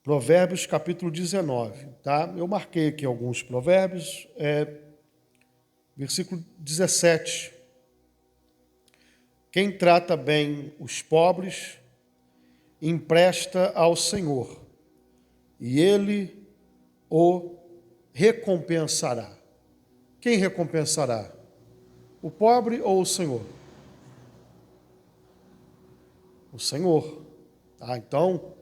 Provérbios capítulo 19, tá? Eu marquei aqui alguns provérbios, versículo 17. Quem trata bem os pobres, empresta ao Senhor, e Ele o recompensará. Quem recompensará? O pobre ou o Senhor? O Senhor. Então,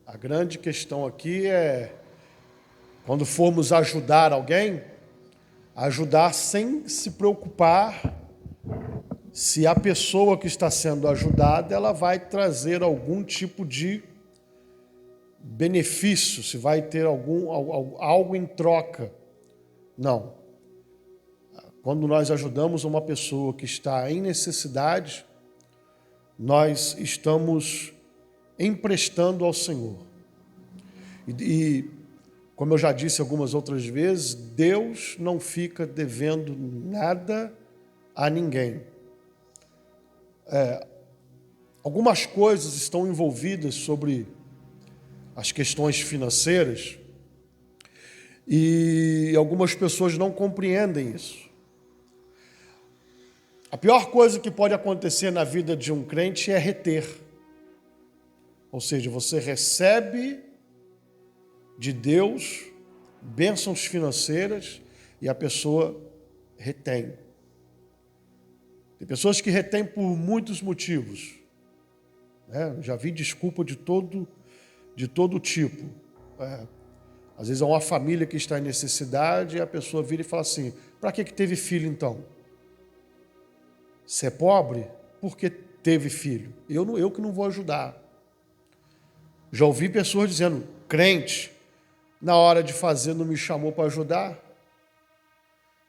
a grande questão aqui é, quando formos ajudar alguém, ajudar sem se preocupar se a pessoa que está sendo ajudada, ela vai trazer algum tipo de benefício, se vai ter algo em troca. Não. Quando nós ajudamos uma pessoa que está em necessidade, nós estamos emprestando ao Senhor. E como eu já disse algumas outras vezes, Deus não fica devendo nada a ninguém. Algumas coisas estão envolvidas sobre as questões financeiras e algumas pessoas não compreendem isso. A pior coisa que pode acontecer na vida de um crente é reter. Ou seja, você recebe de Deus bênçãos financeiras e a pessoa retém. Tem pessoas que retêm por muitos motivos. Já vi desculpa de todo tipo. Às vezes é uma família que está em necessidade e a pessoa vira e fala assim: para que teve filho então? Você é pobre? Por que teve filho? Eu que não vou ajudar. Já ouvi pessoas dizendo: crente, na hora de fazer não me chamou para ajudar?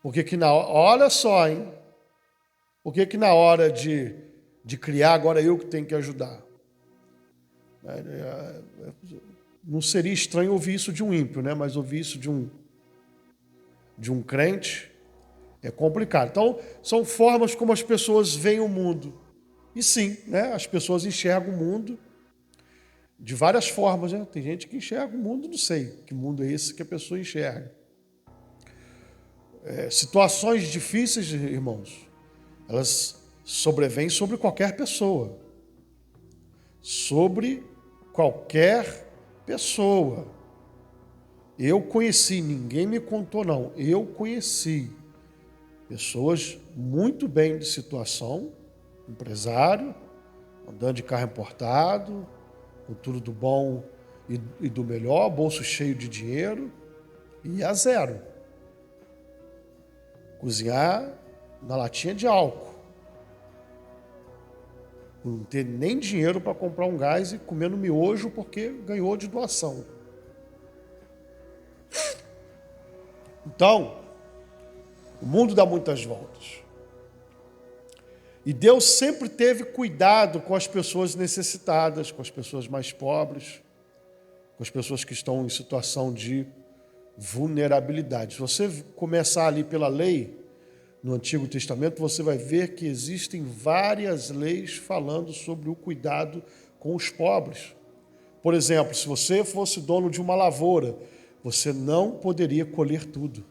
Porque que olha só, hein? Por que na hora de criar, agora eu que tenho que ajudar? Não seria estranho ouvir isso de um ímpio, né? Mas ouvir isso de um crente é complicado. Então, são formas como as pessoas veem o mundo. E sim, né? As pessoas enxergam o mundo de várias formas, né? Tem gente que enxerga o mundo, não sei que mundo é esse que a pessoa enxerga. Situações difíceis, irmãos, elas sobrevêm sobre qualquer pessoa. Sobre qualquer pessoa. Eu conheci, ninguém me contou não, eu conheci pessoas muito bem de situação, empresário, andando de carro importado, com tudo do bom e do melhor, bolso cheio de dinheiro, e a zero. Cozinhar na latinha de álcool. Não ter nem dinheiro para comprar um gás e comendo miojo porque ganhou de doação. Então, o mundo dá muitas voltas. E Deus sempre teve cuidado com as pessoas necessitadas, com as pessoas mais pobres, com as pessoas que estão em situação de vulnerabilidade. Se você começar ali pela lei, no Antigo Testamento, você vai ver que existem várias leis falando sobre o cuidado com os pobres. Por exemplo, se você fosse dono de uma lavoura, você não poderia colher tudo.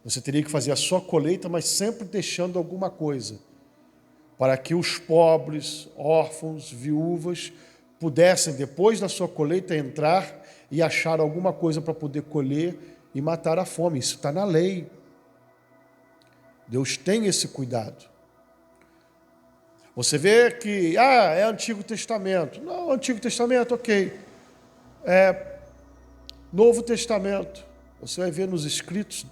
Você teria que fazer a sua colheita, mas sempre deixando alguma coisa, para que os pobres, órfãos, viúvas, pudessem, depois da sua colheita, entrar e achar alguma coisa para poder colher e matar a fome. Isso está na lei. Deus tem esse cuidado. Você vê que, é Antigo Testamento. Não, Antigo Testamento, ok. Novo Testamento. Você vai ver nos escritos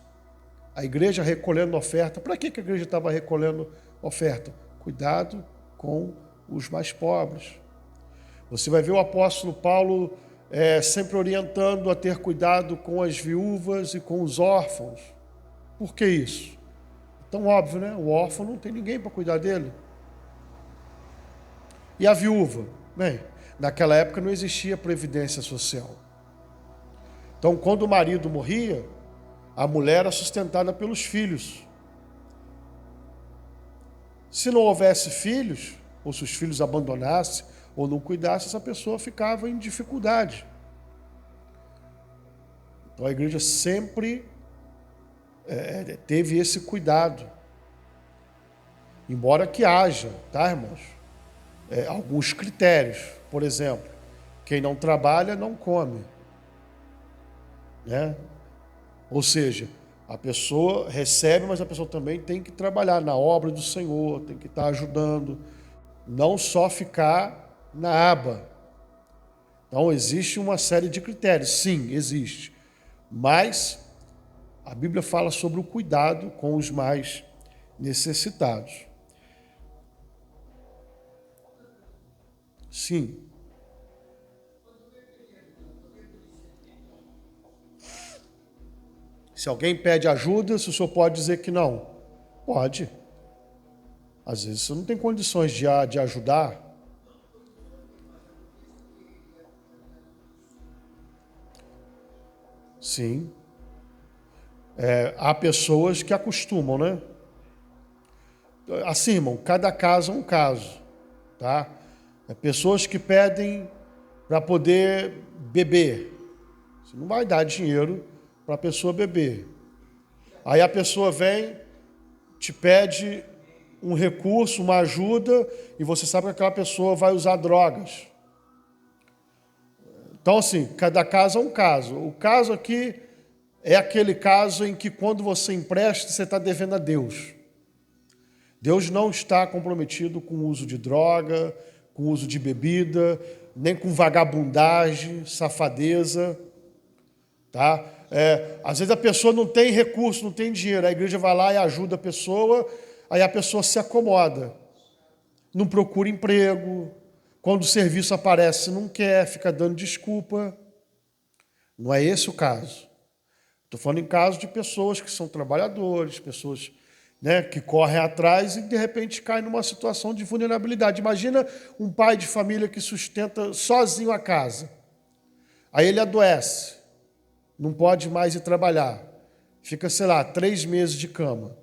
a igreja recolhendo oferta. Para que a igreja estava recolhendo oferta? Cuidado com os mais pobres. Você vai ver o apóstolo Paulo sempre orientando a ter cuidado com as viúvas e com os órfãos. Por que isso? Tão óbvio, né? O órfão não tem ninguém para cuidar dele. E a viúva? Bem, naquela época não existia previdência social. Então, quando o marido morria, a mulher era sustentada pelos filhos. Se não houvesse filhos, ou se os filhos abandonassem ou não cuidassem, essa pessoa ficava em dificuldade. Então a igreja sempre teve esse cuidado. Embora que haja, tá, irmãos? Alguns critérios. Por exemplo, quem não trabalha não come, né? Ou seja, a pessoa recebe, mas a pessoa também tem que trabalhar na obra do Senhor, tem que estar ajudando, não só ficar na aba. Então, existe uma série de critérios. Sim, existe. Mas a Bíblia fala sobre o cuidado com os mais necessitados. Sim. Se alguém pede ajuda, se o senhor pode dizer que não? Pode. Às vezes você não tem condições de ajudar. Sim. Há pessoas que acostumam, né? Assim, irmão, cada caso é um caso, tá? Pessoas que pedem para poder beber. Você não vai dar dinheiro para a pessoa beber. Aí a pessoa vem, te pede um recurso, uma ajuda, e você sabe que aquela pessoa vai usar drogas. Então, assim, cada caso é um caso. O caso aqui é aquele caso em que quando você empresta, você está devendo a Deus. Deus não está comprometido com o uso de droga, com o uso de bebida, nem com vagabundagem, safadeza, tá? Às vezes a pessoa não tem recurso, não tem dinheiro, a igreja vai lá e ajuda a pessoa, aí a pessoa se acomoda, não procura emprego, quando o serviço aparece não quer, fica dando desculpa. Não é esse o caso. Estou falando em caso de pessoas que são trabalhadores, pessoas, né, que correm atrás e de repente caem numa situação de vulnerabilidade. Imagina um pai de família que sustenta sozinho a casa. Aí ele adoece, não pode mais ir trabalhar. Fica, sei lá, 3 meses de cama.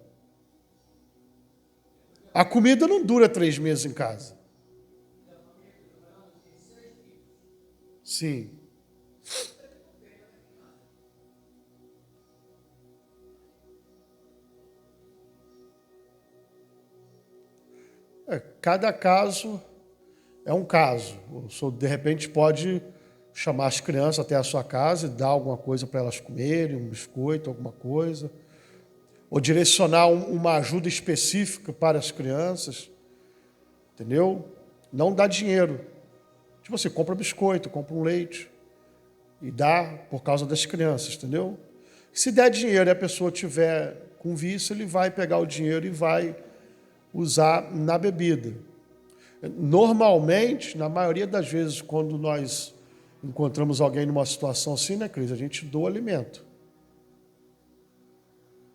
A comida não dura 3 meses em casa. Sim. Cada caso é um caso. O senhor, de repente, pode chamar as crianças até a sua casa e dar alguma coisa para elas comerem, um biscoito, alguma coisa. Ou direcionar uma ajuda específica para as crianças. Entendeu? Não dá dinheiro. Tipo assim, compra biscoito, compra um leite. E dá por causa das crianças, entendeu? Se der dinheiro e a pessoa tiver com vício, ele vai pegar o dinheiro e vai usar na bebida. Normalmente, na maioria das vezes, quando nós encontramos alguém numa situação assim, né, Cris? A gente doa alimento.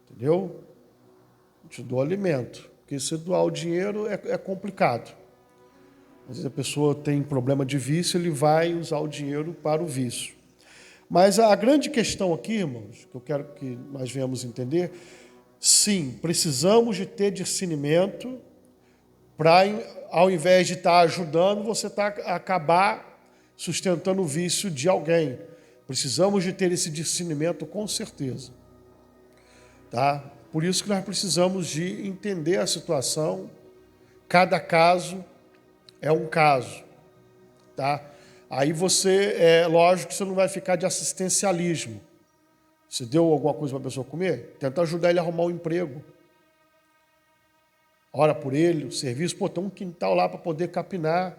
Entendeu? A gente doa alimento. Porque se doar o dinheiro é complicado. Às vezes a pessoa tem problema de vício, ele vai usar o dinheiro para o vício. Mas a grande questão aqui, irmãos, que eu quero que nós venhamos entender, sim, precisamos de ter discernimento para, ao invés de estar ajudando, você acabar sustentando o vício de alguém. Precisamos de ter esse discernimento com certeza. Tá? Por isso que nós precisamos de entender a situação. Cada caso é um caso. Tá? Aí lógico que você não vai ficar de assistencialismo. Você deu alguma coisa para a pessoa comer? Tenta ajudar ele a arrumar um emprego. Ora por ele, o serviço. Pô, tem um quintal lá para poder capinar.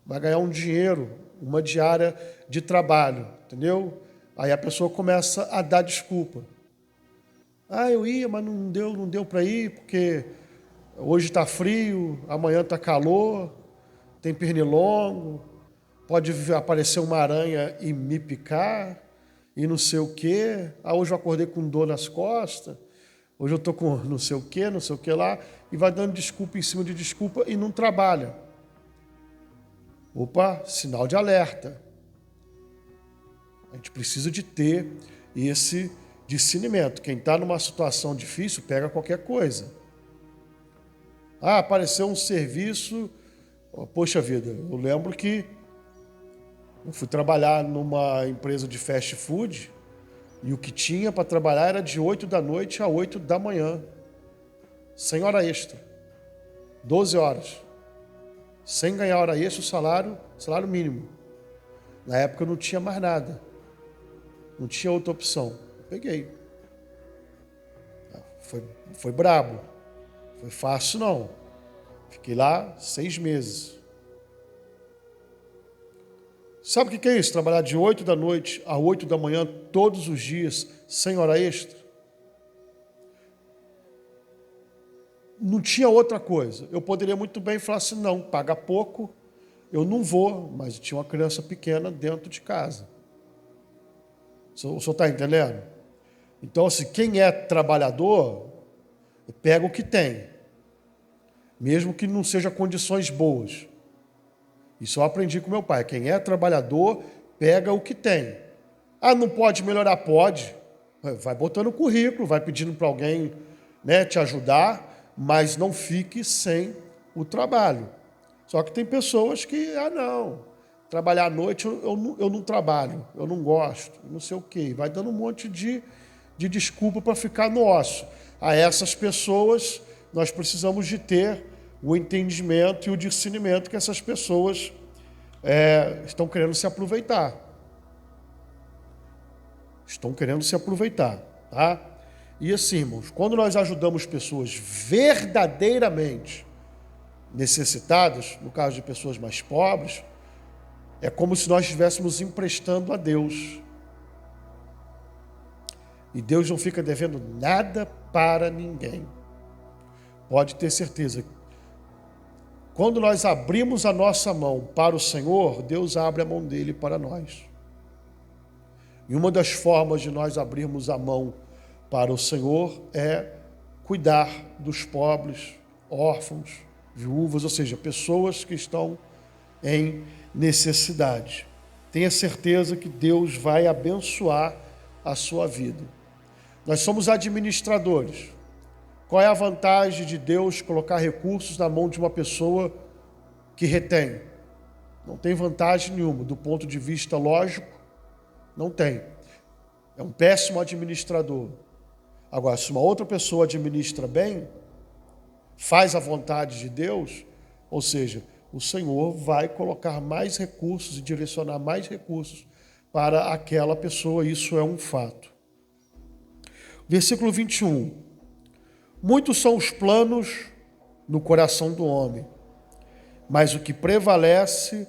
Vai ganhar um dinheiro, uma diária de trabalho. Entendeu? Aí a pessoa começa a dar desculpa. Ah, eu ia, mas não deu para ir, porque hoje está frio, amanhã está calor, tem pernilongo, pode aparecer uma aranha e me picar, e não sei o quê. Ah, hoje eu acordei com dor nas costas, hoje eu estou com não sei o que lá, e vai dando desculpa em cima de desculpa e não trabalha. Opa, sinal de alerta. A gente precisa de ter esse discernimento. Quem está numa situação difícil, pega qualquer coisa. Ah, apareceu um serviço, Poxa vida, eu lembro que eu fui trabalhar numa empresa de fast food e o que tinha para trabalhar era de 8 da noite a 8 da manhã, sem hora extra, 12 horas, sem ganhar hora extra, salário mínimo. Na época eu não tinha mais nada, não tinha outra opção. Eu peguei. Foi brabo, foi fácil não. Fiquei lá 6 meses. Sabe o que é isso? Trabalhar de 8 da noite a 8 da manhã todos os dias, sem hora extra? Não tinha outra coisa. Eu poderia muito bem falar assim, não, paga pouco, eu não vou, mas tinha uma criança pequena dentro de casa. O senhor está entendendo? Então, assim, quem é trabalhador, pega o que tem, mesmo que não seja condições boas. Isso eu aprendi com meu pai. Quem é trabalhador, pega o que tem. Ah, não pode melhorar? Pode. Vai botando o currículo, vai pedindo para alguém, né, te ajudar, mas não fique sem o trabalho. Só que tem pessoas que, não, trabalhar à noite eu não trabalho, eu não gosto, não sei o quê. Vai dando um monte de desculpa para ficar no ócio. A essas pessoas, nós precisamos de ter o entendimento e o discernimento que essas pessoas estão querendo se aproveitar. Estão querendo se aproveitar, tá? E assim, irmãos, quando nós ajudamos pessoas verdadeiramente necessitadas, no caso de pessoas mais pobres, é como se nós estivéssemos emprestando a Deus. E Deus não fica devendo nada para ninguém. Pode ter certeza. Quando nós abrimos a nossa mão para o Senhor, Deus abre a mão dele para nós. E uma das formas de nós abrirmos a mão para o Senhor é cuidar dos pobres, órfãos, viúvas, ou seja, pessoas que estão em necessidade. Tenha certeza que Deus vai abençoar a sua vida. Nós somos administradores. Qual é a vantagem de Deus colocar recursos na mão de uma pessoa que retém? Não tem vantagem nenhuma. Do ponto de vista lógico, não tem. É um péssimo administrador. Agora, se uma outra pessoa administra bem, faz a vontade de Deus, ou seja, o Senhor vai colocar mais recursos e direcionar mais recursos para aquela pessoa. Isso é um fato. Versículo 21. Muitos são os planos no coração do homem, mas o que prevalece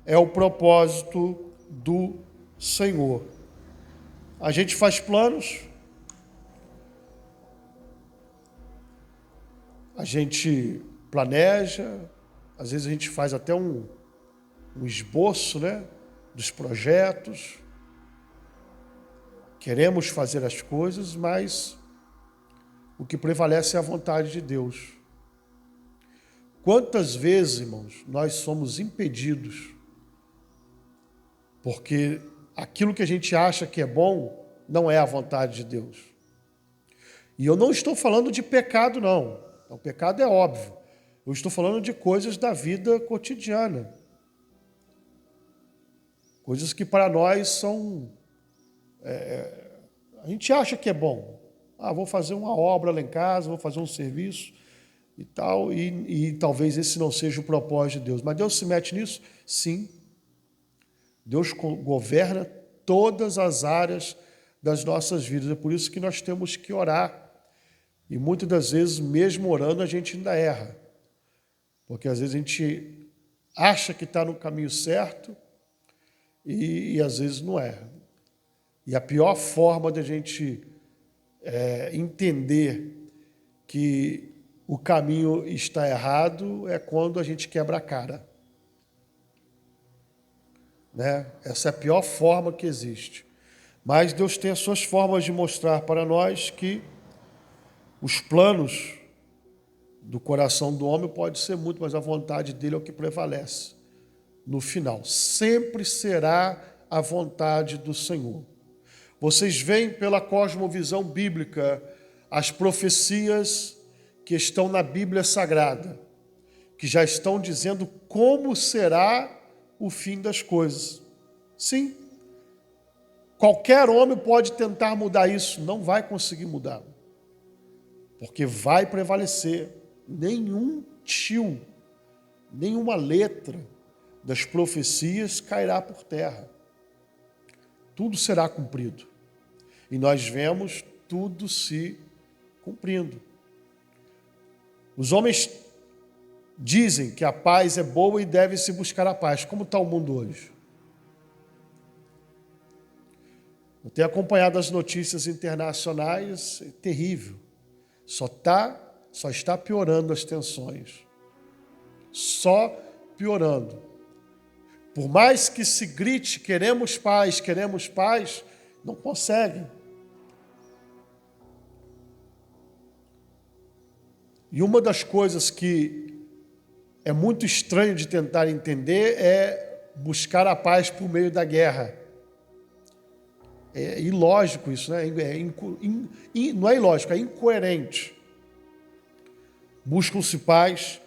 é o propósito do Senhor. A gente faz planos, a gente planeja, às vezes a gente faz até um esboço, né, dos projetos, queremos fazer as coisas, mas o que prevalece é a vontade de Deus. Quantas vezes, irmãos, nós somos impedidos porque aquilo que a gente acha que é bom não é a vontade de Deus. E eu não estou falando de pecado, não. O pecado é óbvio. Eu estou falando de coisas da vida cotidiana. Coisas que para nós são... a gente acha que é bom. Vou fazer uma obra lá em casa, vou fazer um serviço e tal, e talvez esse não seja o propósito de Deus. Mas Deus se mete nisso? Sim. Deus governa todas as áreas das nossas vidas. É por isso que nós temos que orar. E muitas das vezes, mesmo orando, a gente ainda erra. Porque às vezes a gente acha que está no caminho certo e às vezes não erra. E a pior forma de a gente entender que o caminho está errado é quando a gente quebra a cara. Né? Essa é a pior forma que existe. Mas Deus tem as suas formas de mostrar para nós que os planos do coração do homem podem ser muito, mas a vontade dele é o que prevalece. No final, sempre será a vontade do Senhor. Vocês veem pela cosmovisão bíblica as profecias que estão na Bíblia Sagrada, que já estão dizendo como será o fim das coisas. Sim, qualquer homem pode tentar mudar isso, não vai conseguir mudar, porque vai prevalecer. Nenhum tio, nenhuma letra das profecias cairá por terra. Tudo será cumprido. E nós vemos tudo se cumprindo. Os homens dizem que a paz é boa e deve-se buscar a paz. Como está o mundo hoje? Eu tenho acompanhado as notícias internacionais, é terrível. Só está piorando as tensões. Só piorando. Por mais que se grite, queremos paz, não conseguem. E uma das coisas que é muito estranho de tentar entender é buscar a paz por meio da guerra. É ilógico isso, né? Não é ilógico, é incoerente. Buscam-se paz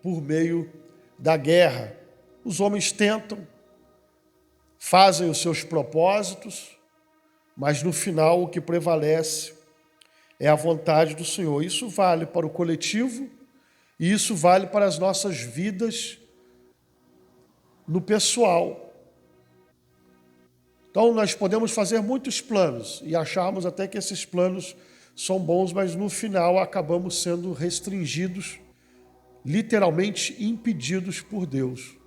por meio da guerra. Os homens tentam, fazem os seus propósitos, mas no final o que prevalece é a vontade do Senhor. Isso vale para o coletivo e isso vale para as nossas vidas no pessoal. Então nós podemos fazer muitos planos e acharmos até que esses planos são bons, mas no final acabamos sendo restringidos, literalmente impedidos por Deus.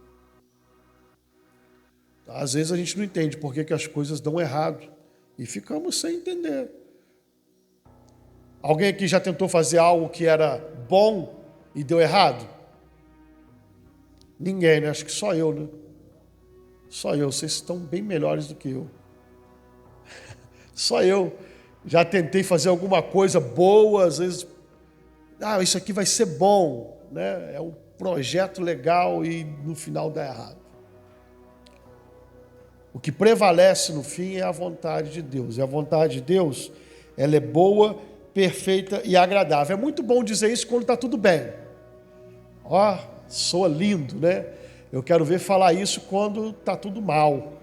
Às vezes a gente não entende por que as coisas dão errado e ficamos sem entender. Alguém aqui já tentou fazer algo que era bom e deu errado? Ninguém, né? Acho que só eu, né? Só eu, vocês estão bem melhores do que eu. Só eu já tentei fazer alguma coisa boa, às vezes, isso aqui vai ser bom, né? É um projeto legal e no final dá errado. O que prevalece no fim é a vontade de Deus. E a vontade de Deus, ela é boa, perfeita e agradável. É muito bom dizer isso quando está tudo bem. Soa lindo, né? Eu quero ver falar isso quando está tudo mal.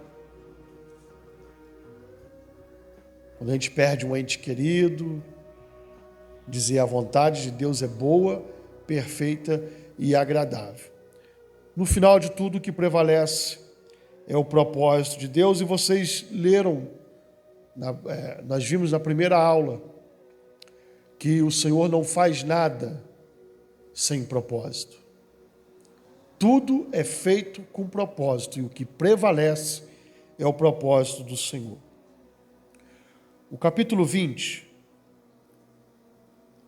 Quando a gente perde um ente querido, dizer a vontade de Deus é boa, perfeita e agradável. No final de tudo, o que prevalece é o propósito de Deus, e vocês leram, nós vimos na primeira aula, que o Senhor não faz nada sem propósito. Tudo é feito com propósito, e o que prevalece é o propósito do Senhor. O capítulo 20,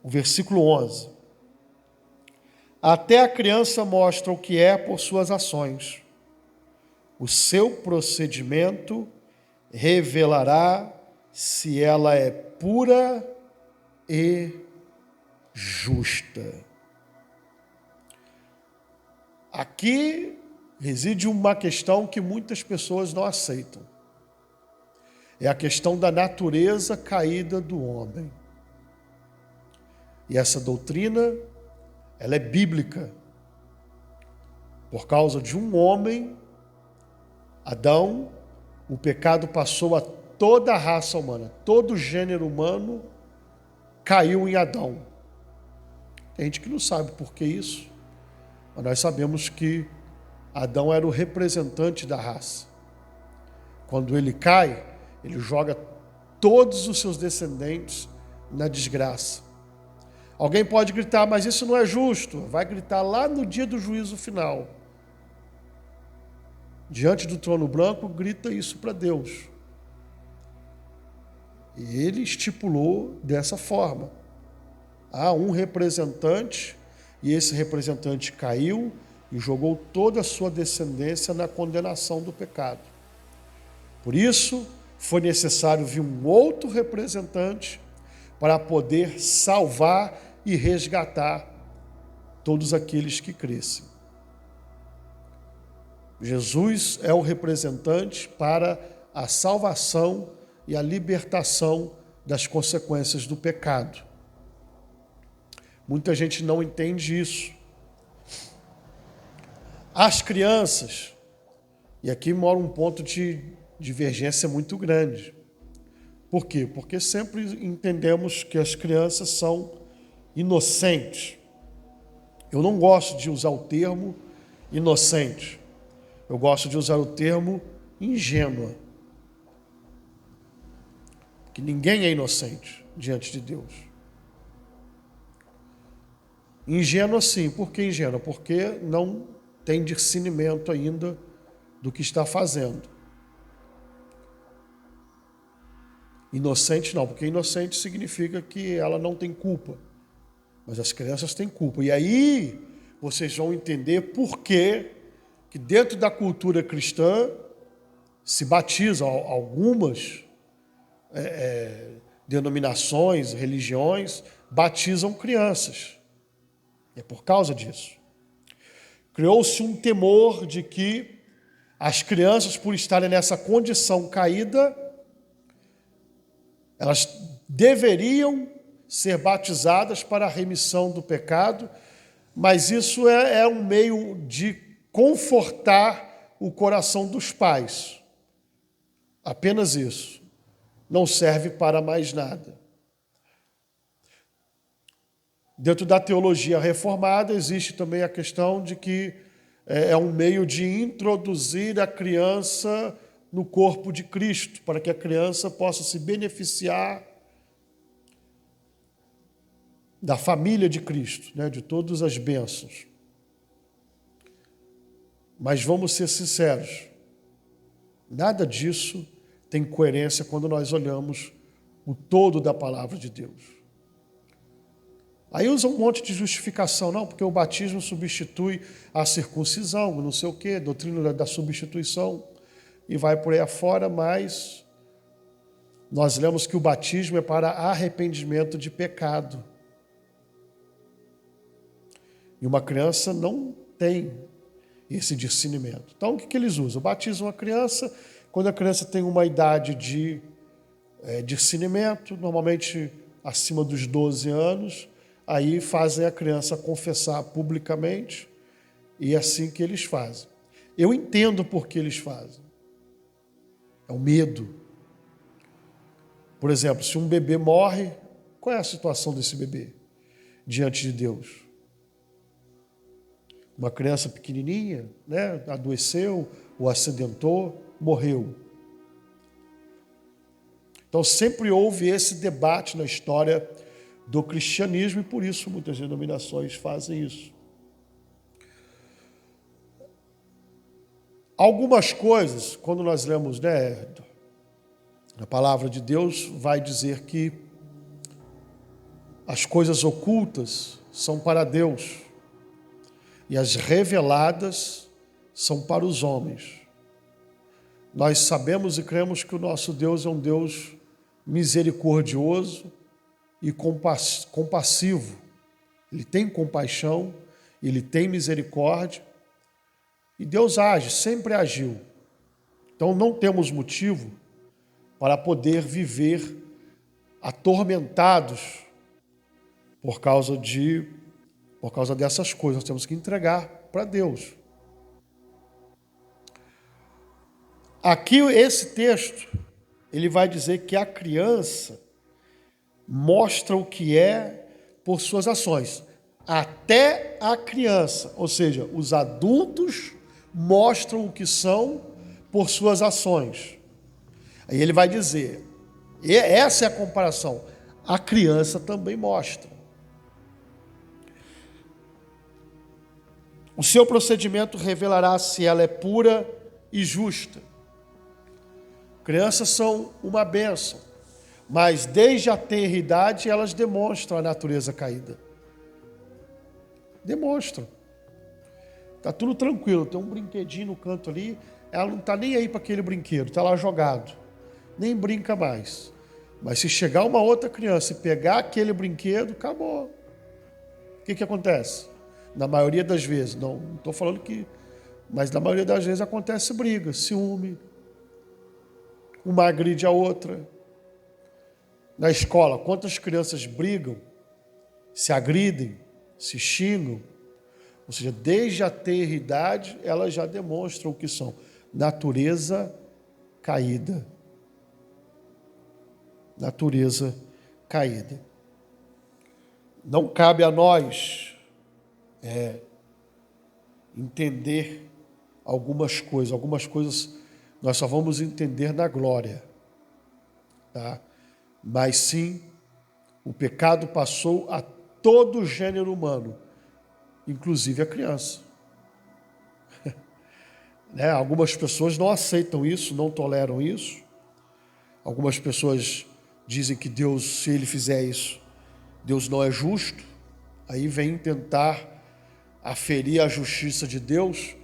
o versículo 11. Até a criança mostra o que é por suas ações. O seu procedimento revelará se ela é pura e justa. Aqui reside uma questão que muitas pessoas não aceitam. É a questão da natureza caída do homem. E essa doutrina, ela é bíblica. Por causa de um homem, Adão, o pecado passou a toda a raça humana, todo o gênero humano caiu em Adão. Tem gente que não sabe por que isso, mas nós sabemos que Adão era o representante da raça. Quando ele cai, ele joga todos os seus descendentes na desgraça. Alguém pode gritar, mas isso não é justo. Vai gritar lá no dia do juízo final. Diante do trono branco, grita isso para Deus. E ele estipulou dessa forma. Há um representante, e esse representante caiu e jogou toda a sua descendência na condenação do pecado. Por isso, foi necessário vir um outro representante para poder salvar e resgatar todos aqueles que crescem. Jesus é o representante para a salvação e a libertação das consequências do pecado. Muita gente não entende isso. As crianças, e aqui mora um ponto de divergência muito grande. Por quê? Porque sempre entendemos que as crianças são inocentes. Eu não gosto de usar o termo inocente. Eu gosto de usar o termo ingênua. Porque ninguém é inocente diante de Deus. Ingênua sim. Por que ingênua? Porque não tem discernimento ainda do que está fazendo. Inocente não, porque inocente significa que ela não tem culpa. Mas as crianças têm culpa. E aí vocês vão entender por que dentro da cultura cristã se batizam algumas denominações, religiões, batizam crianças. É por causa disso. Criou-se um temor de que as crianças, por estarem nessa condição caída, elas deveriam ser batizadas para a remissão do pecado, mas isso é um meio de confortar o coração dos pais. Apenas isso. Não serve para mais nada. Dentro da teologia reformada existe também a questão de que é um meio de introduzir a criança no corpo de Cristo, para que a criança possa se beneficiar da família de Cristo, né, de todas as bênçãos. Mas vamos ser sinceros, nada disso tem coerência quando nós olhamos o todo da palavra de Deus. Aí usa um monte de justificação, não, porque o batismo substitui a circuncisão, não sei o quê, doutrina da substituição, e vai por aí afora, mas nós lemos que o batismo é para arrependimento de pecado. E uma criança não tem esse discernimento. Então, o que eles usam? Batizam a criança, quando a criança tem uma idade de discernimento, normalmente acima dos 12 anos, aí fazem a criança confessar publicamente, e é assim que eles fazem. Eu entendo por que eles fazem. É o medo. Por exemplo, se um bebê morre, qual é a situação desse bebê diante de Deus? Uma criança pequenininha, né, adoeceu ou acidentou, morreu. Então sempre houve esse debate na história do cristianismo e por isso muitas denominações fazem isso. Algumas coisas, quando nós lemos, né, a palavra de Deus, vai dizer que as coisas ocultas são para Deus e as reveladas são para os homens. Nós sabemos e cremos que o nosso Deus é um Deus misericordioso e compassivo. Ele tem compaixão, ele tem misericórdia e Deus age, sempre agiu. Então não temos motivo para poder viver atormentados por causa dessas coisas. Nós temos que entregar para Deus. Aqui esse texto, ele vai dizer que a criança mostra o que é por suas ações. Até a criança, ou seja, os adultos mostram o que são por suas ações. Aí ele vai dizer, e essa é a comparação, a criança também mostra. O seu procedimento revelará se ela é pura e justa. Crianças são uma bênção, mas desde a tenra idade elas demonstram a natureza caída. Demonstram. Está tudo tranquilo, tem um brinquedinho no canto ali, ela não está nem aí para aquele brinquedo, está lá jogado, nem brinca mais. Mas se chegar uma outra criança e pegar aquele brinquedo, acabou. O que acontece? Na maioria das vezes, não estou falando que, mas na maioria das vezes acontece briga, ciúme, uma agride a outra. Na escola, quantas crianças brigam, se agridem, se xingam, Ou seja, desde a tenridade, elas já demonstram o que são. Natureza caída. Natureza caída. Não cabe a nós entender algumas coisas. Algumas coisas nós só vamos entender na glória. Tá? Mas sim, o pecado passou a todo o gênero humano, inclusive a criança. Algumas pessoas não aceitam isso, não toleram isso. Algumas pessoas dizem que Deus, se ele fizer isso, Deus não é justo. Aí vem tentar aferir a justiça de Deus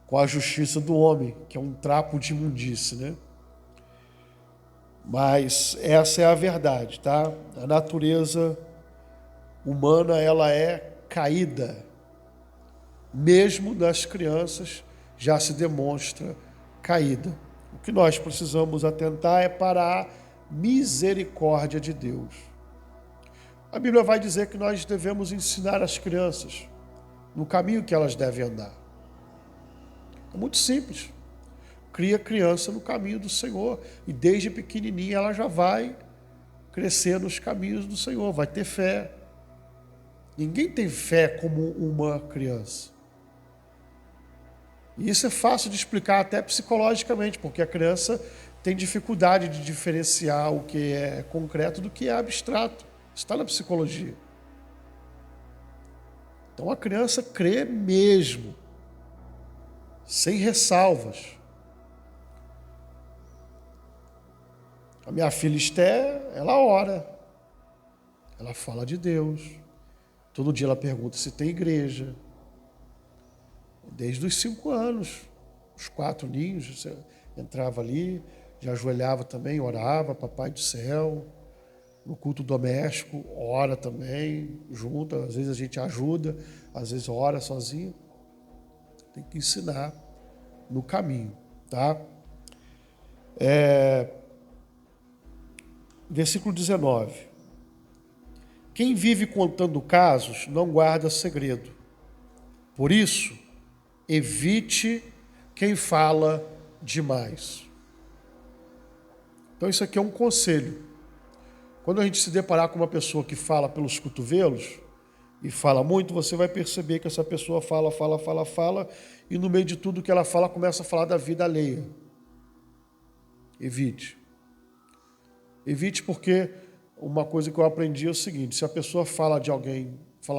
com a justiça do homem, que é um trapo de imundície, né? Mas essa é a verdade, tá? A natureza humana, ela é caída. Mesmo nas crianças já se demonstra caída. O que nós precisamos atentar é para a misericórdia de Deus. A Bíblia vai dizer que nós devemos ensinar as crianças no caminho que elas devem andar. É muito simples. Cria a criança no caminho do Senhor e desde pequenininha ela já vai crescer nos caminhos do Senhor, vai ter fé. Ninguém tem fé como uma criança. E isso é fácil de explicar até psicologicamente, porque a criança tem dificuldade de diferenciar o que é concreto do que é abstrato. Isso está na psicologia. Então a criança crê mesmo, sem ressalvas. A minha filha Esté, ela ora, ela fala de Deus. Todo dia ela pergunta se tem igreja. Desde os 5 anos, os 4 ninhos, você entrava ali, já ajoelhava também, orava, Papai do Céu. No culto doméstico, ora também, junto, às vezes a gente ajuda, às vezes ora sozinho. Tem que ensinar no caminho, tá? Versículo 19. Quem vive contando casos não guarda segredo. Por isso, evite quem fala demais. Então isso aqui é um conselho. Quando a gente se deparar com uma pessoa que fala pelos cotovelos e fala muito, você vai perceber que essa pessoa fala, e no meio de tudo que ela fala, começa a falar da vida alheia. Evite. Evite, porque uma coisa que eu aprendi é o seguinte: se a pessoa fala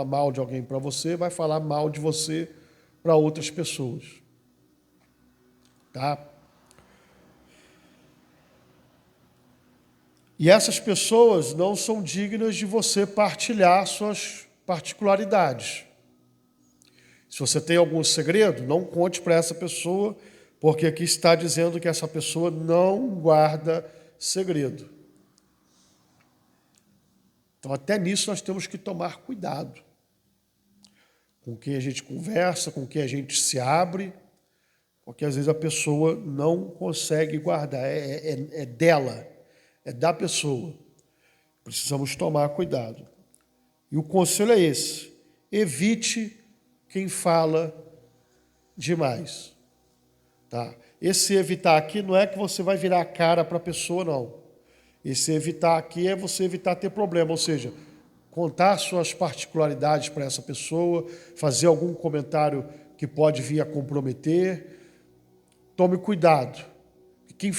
mal de alguém para você, vai falar mal de você para outras pessoas. Tá? E essas pessoas não são dignas de você partilhar suas particularidades. Se você tem algum segredo, não conte para essa pessoa, porque aqui está dizendo que essa pessoa não guarda segredo. Então, até nisso nós temos que tomar cuidado com quem a gente conversa, com quem a gente se abre, porque às vezes a pessoa não consegue guardar, é dela, é da pessoa. Precisamos tomar cuidado. E o conselho é esse: evite quem fala demais. Tá? Esse evitar aqui não é que você vai virar a cara para a pessoa, não. Esse evitar aqui é você evitar ter problema, ou seja, contar suas particularidades para essa pessoa, fazer algum comentário que pode vir a comprometer. Tome cuidado. Tem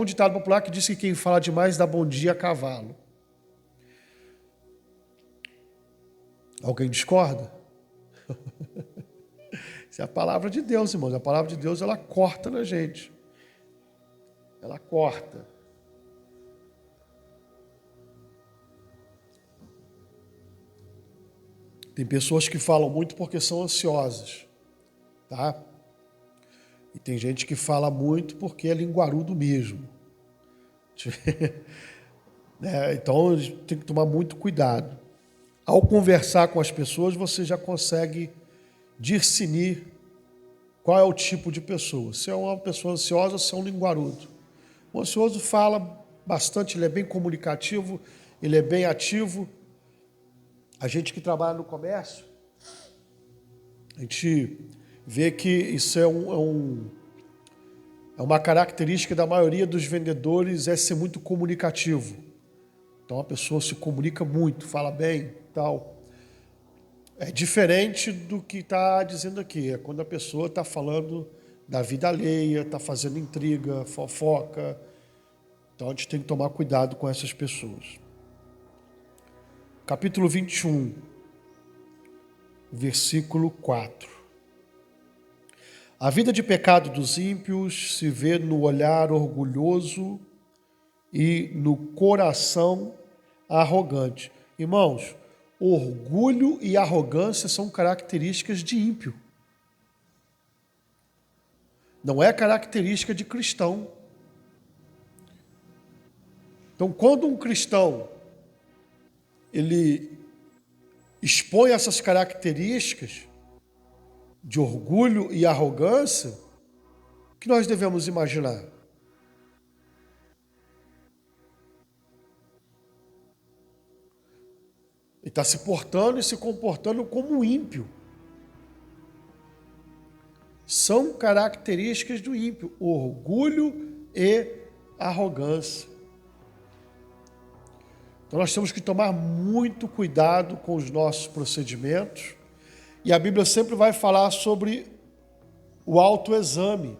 um ditado popular que diz que quem fala demais dá bom dia a cavalo. Alguém discorda? Isso é a palavra de Deus, irmãos. A palavra de Deus, ela corta na gente. Ela corta. Tem pessoas que falam muito porque são ansiosas, tá? E tem gente que fala muito porque é linguarudo mesmo. Então, tem que tomar muito cuidado. Ao conversar com as pessoas, você já consegue discernir qual é o tipo de pessoa. Se é uma pessoa ansiosa ou se é um linguarudo. O ansioso fala bastante, ele é bem comunicativo, ele é bem ativo. A gente que trabalha no comércio, A gente vê que isso é uma característica da maioria dos vendedores, é ser muito comunicativo. Então a pessoa se comunica muito, fala bem, tal. É diferente do que está dizendo aqui, é quando a pessoa está falando da vida alheia, está fazendo intriga, fofoca. Então a gente tem que tomar cuidado com essas pessoas. Capítulo 21, versículo 4. A vida de pecado dos ímpios se vê no olhar orgulhoso e no coração arrogante. Irmãos, orgulho e arrogância são características de ímpio. Não é característica de cristão. Então, quando um cristão ele expõe essas características de orgulho e arrogância, o que nós devemos imaginar? Ele está se portando e se comportando como um ímpio. São características do ímpio, orgulho e arrogância. Então nós temos que tomar muito cuidado com os nossos procedimentos. E a Bíblia sempre vai falar sobre o autoexame.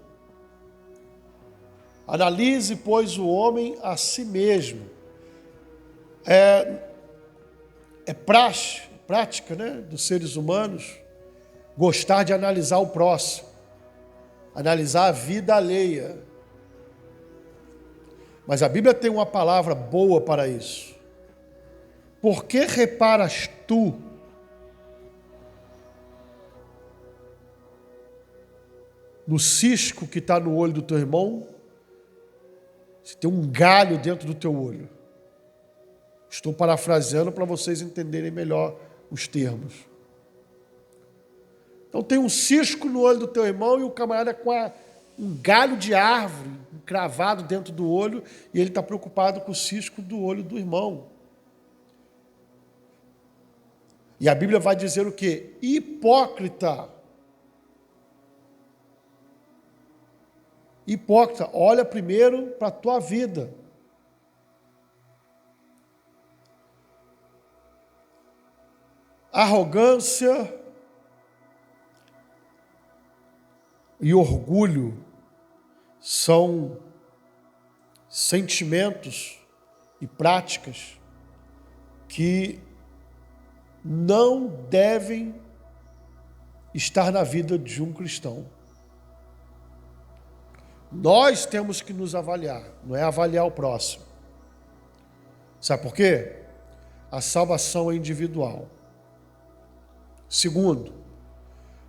Analise, pois, o homem a si mesmo. É prática, né, dos seres humanos gostar de analisar o próximo, analisar a vida alheia. Mas a Bíblia tem uma palavra boa para isso. Por que reparas tu no cisco que está no olho do teu irmão, se tem um galho dentro do teu olho? Estou parafraseando para vocês entenderem melhor os termos. Então tem um cisco no olho do teu irmão e o camarada com um galho de árvore cravado dentro do olho e ele está preocupado com o cisco do olho do irmão. E a Bíblia vai dizer o quê? Hipócrita. Hipócrita, olha primeiro para a tua vida. Arrogância e orgulho são sentimentos e práticas que não devem estar na vida de um cristão. Nós temos que nos avaliar, não é avaliar o próximo. Sabe por quê? A salvação é individual. Segundo,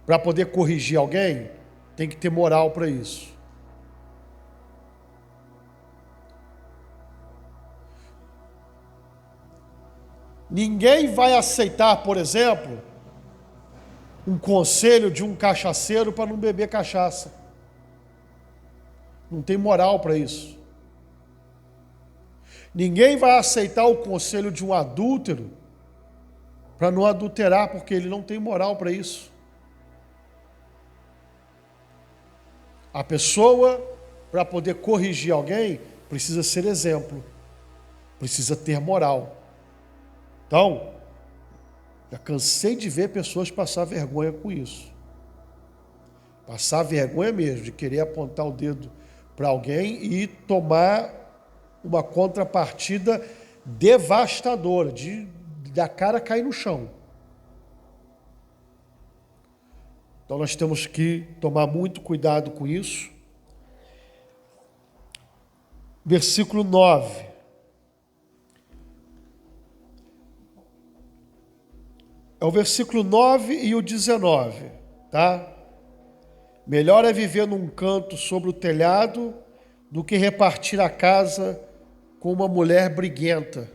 para poder corrigir alguém, tem que ter moral para isso. Ninguém vai aceitar, por exemplo, um conselho de um cachaceiro para não beber cachaça. Não tem moral para isso. Ninguém vai aceitar o conselho de um adúltero para não adulterar, porque ele não tem moral para isso. A pessoa, para poder corrigir alguém, precisa ser exemplo, precisa ter moral. Então, já cansei de ver pessoas passar vergonha com isso. Passar vergonha mesmo, de querer apontar o dedo para alguém e tomar uma contrapartida devastadora, da cara cair no chão. Então nós temos que tomar muito cuidado com isso. Versículo 9. É o versículo 9 e o 19, tá? Melhor é viver num canto sobre o telhado do que repartir a casa com uma mulher briguenta.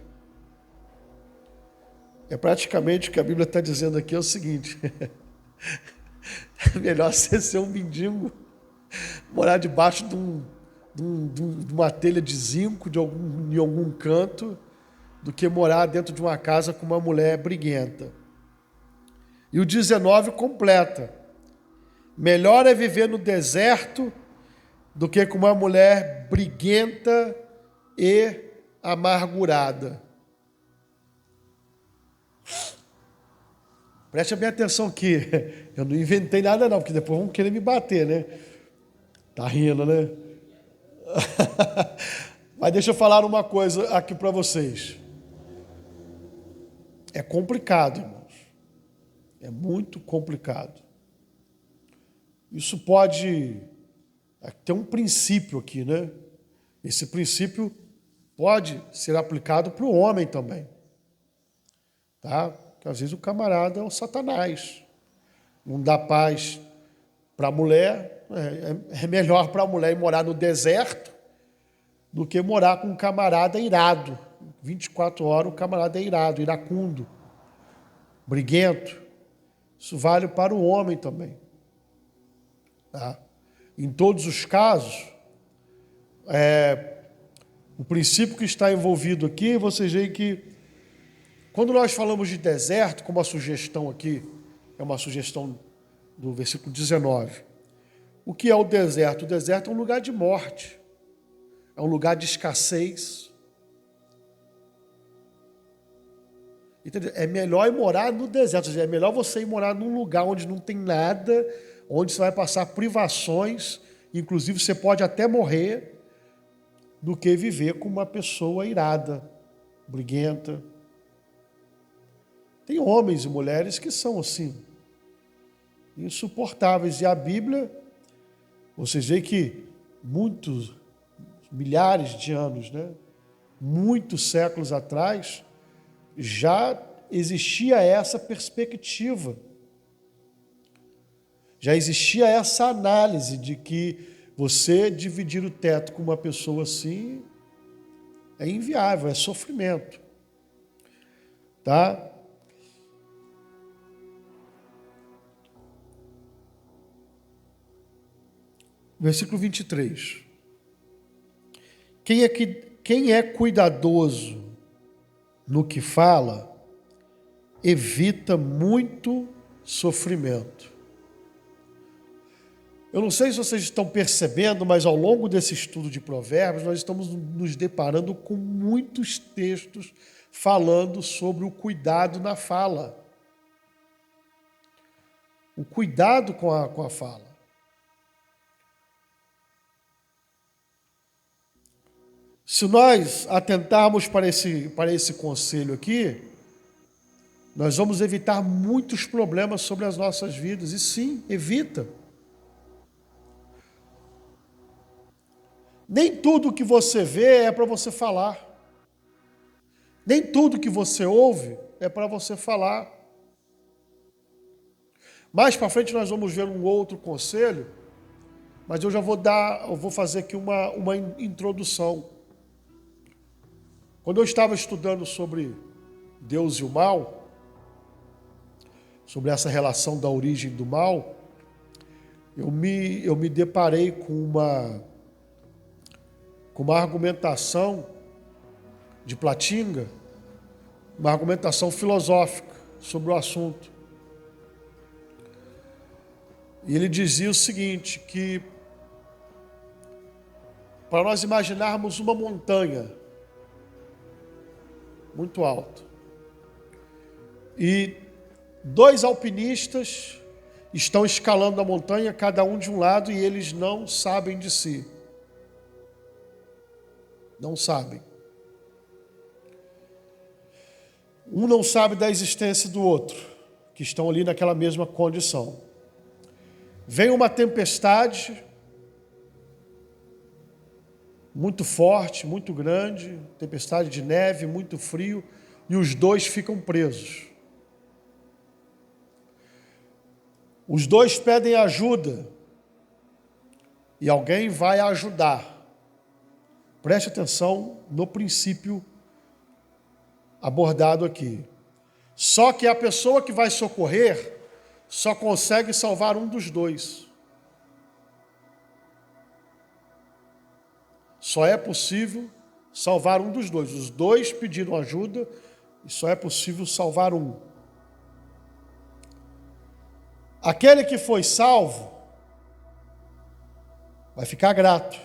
É praticamente o que a Bíblia está dizendo aqui, é o seguinte: é melhor você ser um mendigo, morar debaixo de uma telha de zinco em algum canto, do que morar dentro de uma casa com uma mulher briguenta. E o 19 completa: Melhor é viver no deserto do que com uma mulher briguenta e amargurada. Preste bem atenção aqui. Eu não inventei nada não, porque depois vão querer me bater, né? Tá rindo, né? Mas deixa eu falar uma coisa aqui para vocês. É complicado, irmãos. É muito complicado. Isso pode ter um princípio aqui, né? Esse princípio pode ser aplicado para o homem também. Tá? Porque às vezes o camarada é o Satanás. Não dá paz para a mulher. É melhor para a mulher ir morar no deserto do que morar com um camarada irado. 24 horas o camarada é irado, iracundo, briguento. Isso vale para o homem também. Tá? Em todos os casos, o princípio que está envolvido aqui, vocês veem que quando nós falamos de deserto, como a sugestão aqui, é uma sugestão do versículo 19. O que é o deserto? O deserto é um lugar de morte, é um lugar de escassez. Entendeu? É melhor ir morar no deserto, ou seja, é melhor você ir morar num lugar onde não tem nada, onde você vai passar privações, inclusive você pode até morrer, do que viver com uma pessoa irada, briguenta. Tem homens e mulheres que são assim, insuportáveis. E a Bíblia, vocês veem que muitos, milhares de anos, né? Muitos séculos atrás, já existia essa perspectiva. Já existia essa análise de que você dividir o teto com uma pessoa assim é inviável, é sofrimento. Tá? Versículo 23. Quem é cuidadoso no que fala, evita muito sofrimento. Eu não sei se vocês estão percebendo, mas ao longo desse estudo de Provérbios, nós estamos nos deparando com muitos textos falando sobre o cuidado na fala. O cuidado com a fala. Se nós atentarmos para esse conselho aqui, nós vamos evitar muitos problemas sobre as nossas vidas. E sim, evita. Nem tudo que você vê é para você falar. Nem tudo que você ouve é para você falar. Mais para frente nós vamos ver um outro conselho, mas eu vou fazer aqui uma introdução. Quando eu estava estudando sobre Deus e o mal, sobre essa relação da origem do mal, eu me deparei com uma argumentação de Platinga, uma argumentação filosófica sobre o assunto. E ele dizia o seguinte, que para nós imaginarmos uma montanha muito alta, e 2 alpinistas estão escalando a montanha, cada um de um lado, e eles não sabem de si. Não sabem. Um não sabe da existência do outro, que estão ali naquela mesma condição. Vem uma tempestade muito forte, muito grande, tempestade de neve, muito frio, e os 2 ficam presos. Os 2 pedem ajuda e alguém vai ajudar. Preste atenção no princípio abordado aqui. Só que a pessoa que vai socorrer só consegue salvar um dos 2. Só é possível salvar um dos 2. Os 2 pediram ajuda e só é possível salvar um. Aquele que foi salvo vai ficar grato,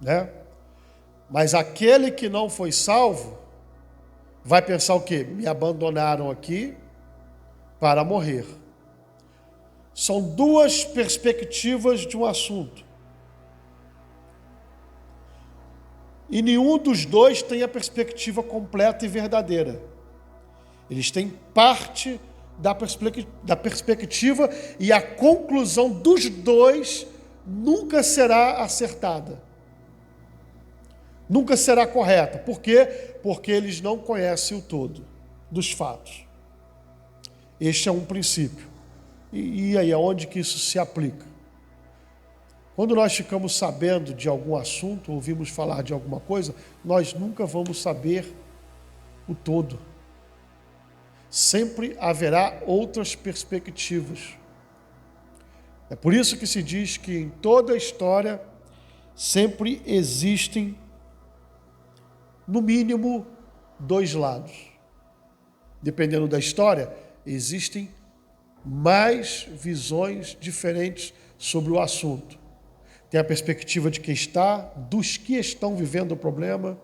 né? Mas aquele que não foi salvo vai pensar o quê? Me abandonaram aqui para morrer. São duas perspectivas de um assunto. E nenhum dos dois tem a perspectiva completa e verdadeira. Eles têm parte da perspectiva e a conclusão dos dois nunca será acertada. Nunca será correta. Por quê? Porque eles não conhecem o todo dos fatos. Este é um princípio. E aí, aonde que isso se aplica? Quando nós ficamos sabendo de algum assunto, ouvimos falar de alguma coisa, nós nunca vamos saber o todo. Sempre haverá outras perspectivas. É por isso que se diz que em toda a história sempre existem, no mínimo, dois lados. Dependendo da história, existem mais visões diferentes sobre o assunto. Tem a perspectiva de quem está, dos que estão vivendo o problema,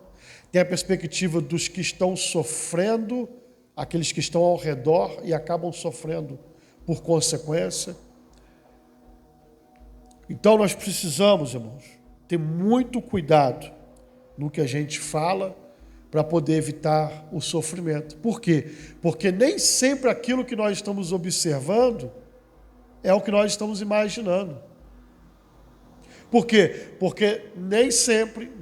tem a perspectiva dos que estão sofrendo, aqueles que estão ao redor e acabam sofrendo por consequência. Então nós precisamos, irmãos, ter muito cuidado no que a gente fala para poder evitar o sofrimento. Por quê? Porque nem sempre aquilo que nós estamos observando é o que nós estamos imaginando. Por quê? Porque nem sempre,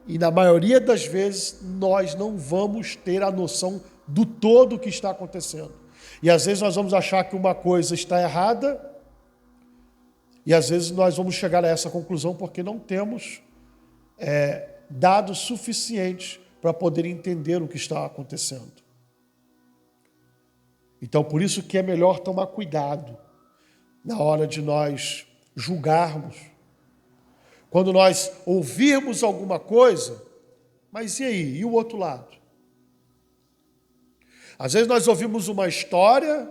e na maioria das vezes, nós não vamos ter a noção do todo que está acontecendo. E às vezes nós vamos achar que uma coisa está errada, e às vezes nós vamos chegar a essa conclusão porque não temos dados suficientes para poder entender o que está acontecendo. Então, por isso que é melhor tomar cuidado na hora de nós julgarmos. Quando nós ouvirmos alguma coisa, mas e aí? E o outro lado? Às vezes nós ouvimos uma história,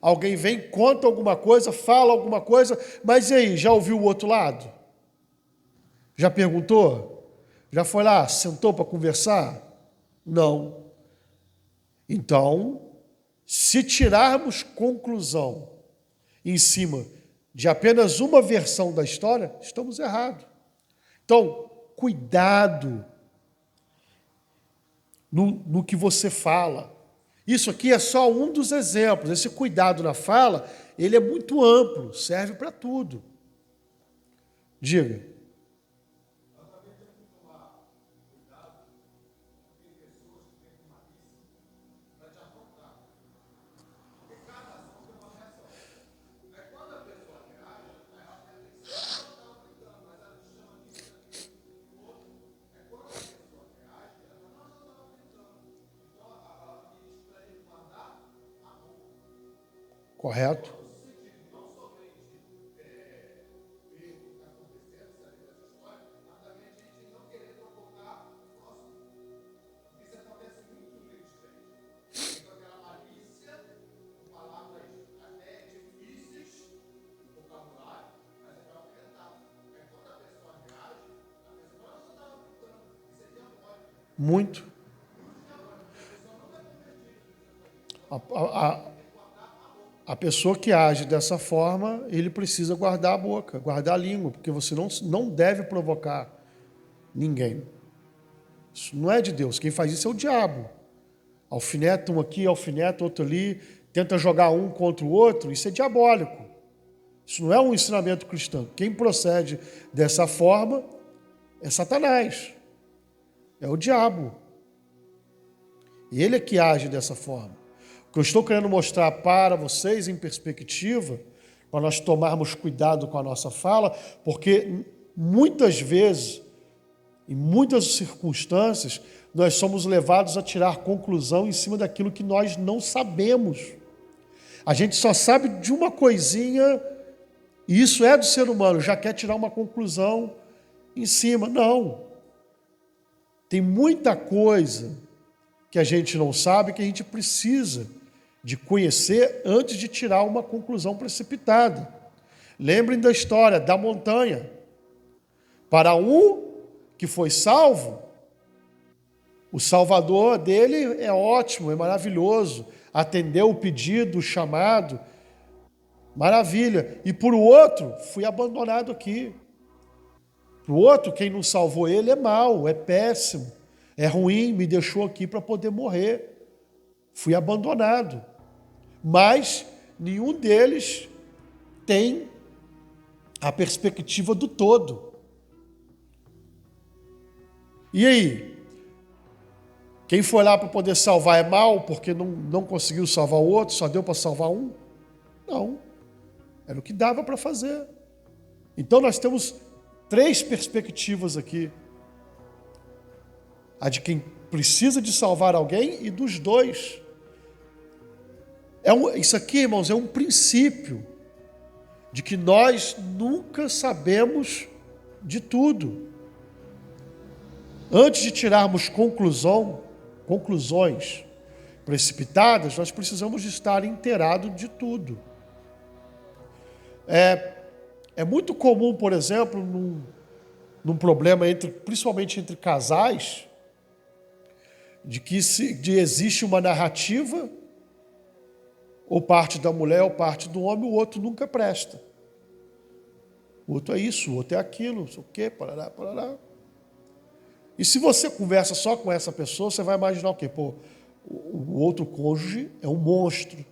alguém vem, conta alguma coisa, fala alguma coisa, mas e aí? Já ouviu o outro lado? Já perguntou? Já foi lá, sentou para conversar? Não. Então, se tirarmos conclusão em cima de apenas uma versão da história, estamos errados. Então, cuidado no que você fala. Isso aqui é só um dos exemplos. Esse cuidado na fala, ele é muito amplo, serve para tudo. Diga. Correto? Muito. A pessoa que age dessa forma, ele precisa guardar a boca, guardar a língua, porque você não deve provocar ninguém. Isso não é de Deus. Quem faz isso é o diabo. Alfineta um aqui, alfineta outro ali, tenta jogar um contra o outro, isso é diabólico. Isso não é um ensinamento cristão. Quem procede dessa forma é Satanás. É o diabo. Ele é que age dessa forma. O que eu estou querendo mostrar para vocês em perspectiva, para nós tomarmos cuidado com a nossa fala, porque muitas vezes, em muitas circunstâncias, nós somos levados a tirar conclusão em cima daquilo que nós não sabemos. A gente só sabe de uma coisinha, e isso é do ser humano, já quer tirar uma conclusão em cima. Não. Tem muita coisa que a gente não sabe, que a gente precisa de conhecer antes de tirar uma conclusão precipitada. Lembrem da história da montanha. Para um que foi salvo, o Salvador dele é ótimo, é maravilhoso, atendeu o pedido, o chamado, maravilha. E por outro, fui abandonado aqui. Para o outro, quem não salvou ele é mau, é péssimo, é ruim, me deixou aqui para poder morrer. Fui abandonado. Mas nenhum deles tem a perspectiva do todo. E aí? Quem foi lá para poder salvar é mal porque não conseguiu salvar o outro, só deu para salvar um? Não. Era o que dava para fazer. Então nós temos 3 perspectivas aqui. A de quem precisa de salvar alguém e dos dois. Isso aqui, irmãos, é um princípio de que nós nunca sabemos de tudo. Antes de tirarmos conclusões precipitadas, nós precisamos de estar inteirados de tudo. É muito comum, por exemplo, num problema principalmente entre casais, de existe uma narrativa, ou parte da mulher ou parte do homem, o outro nunca presta. O outro é isso, o outro é aquilo, não sei o quê, parará, parará. E se você conversa só com essa pessoa, você vai imaginar o quê? Pô, o outro cônjuge é um monstro.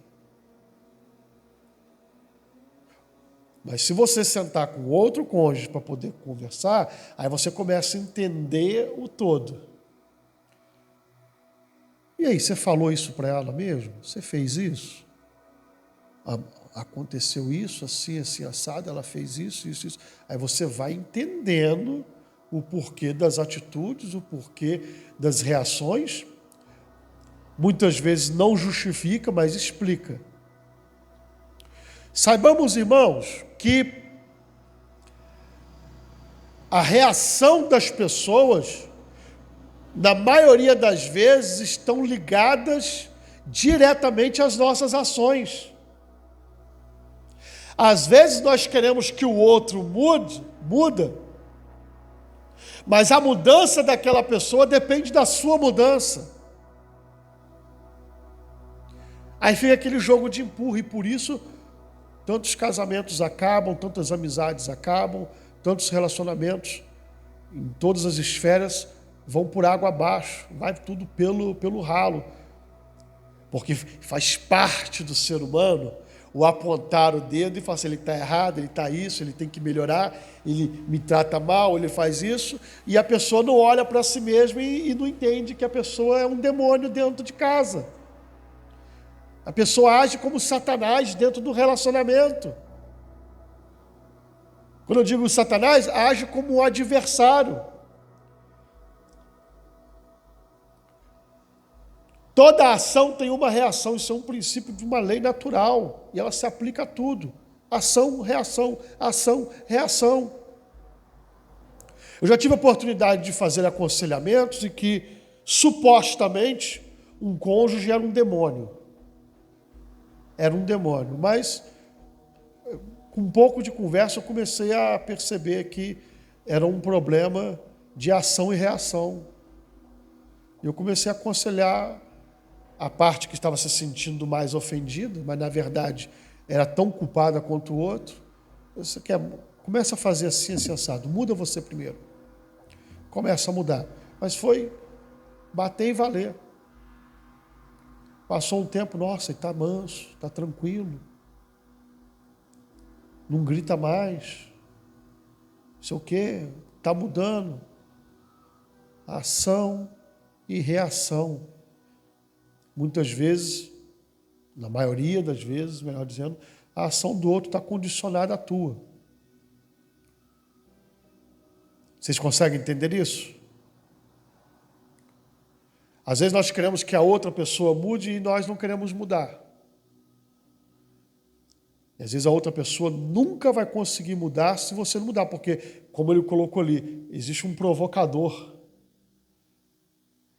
Mas se você sentar com outro cônjuge para poder conversar, aí você começa a entender o todo. E aí, você falou isso para ela mesmo? Você fez isso? Aconteceu isso, assim, assim, assado, ela fez isso, isso, isso. Aí você vai entendendo o porquê das atitudes, o porquê das reações. Muitas vezes não justifica, mas explica. Saibamos, irmãos, que a reação das pessoas, na maioria das vezes, estão ligadas diretamente às nossas ações. Às vezes nós queremos que o outro muda, mas a mudança daquela pessoa depende da sua mudança. Aí fica aquele jogo de empurra, e por isso tantos casamentos acabam, tantas amizades acabam, tantos relacionamentos em todas as esferas vão por água abaixo, vai tudo pelo ralo. Porque faz parte do ser humano o apontar o dedo e falar assim, ele está errado, ele está isso, ele tem que melhorar, ele me trata mal, ele faz isso, e a pessoa não olha para si mesma e não entende que a pessoa é um demônio dentro de casa. A pessoa age como Satanás dentro do relacionamento. Quando eu digo Satanás, age como um adversário. Toda ação tem uma reação, isso é um princípio de uma lei natural, e ela se aplica a tudo. Ação, reação, ação, reação. Eu já tive a oportunidade de fazer aconselhamentos em que, supostamente, um cônjuge era um demônio. Era um demônio, mas com um pouco de conversa eu comecei a perceber que era um problema de ação e reação. Eu comecei a aconselhar a parte que estava se sentindo mais ofendida, mas na verdade era tão culpada quanto o outro. Você começa a fazer assim, assim, assado. Muda você primeiro. Começa a mudar. Mas foi bater e valer. Passou um tempo, nossa, ele está manso, está tranquilo. Não grita mais. Não sei o quê, está mudando. Ação e reação. Muitas vezes, na maioria das vezes, melhor dizendo, a ação do outro está condicionada à tua. Vocês conseguem entender isso? Às vezes nós queremos que a outra pessoa mude e nós não queremos mudar. E às vezes a outra pessoa nunca vai conseguir mudar se você não mudar, porque, como ele colocou ali, existe um provocador.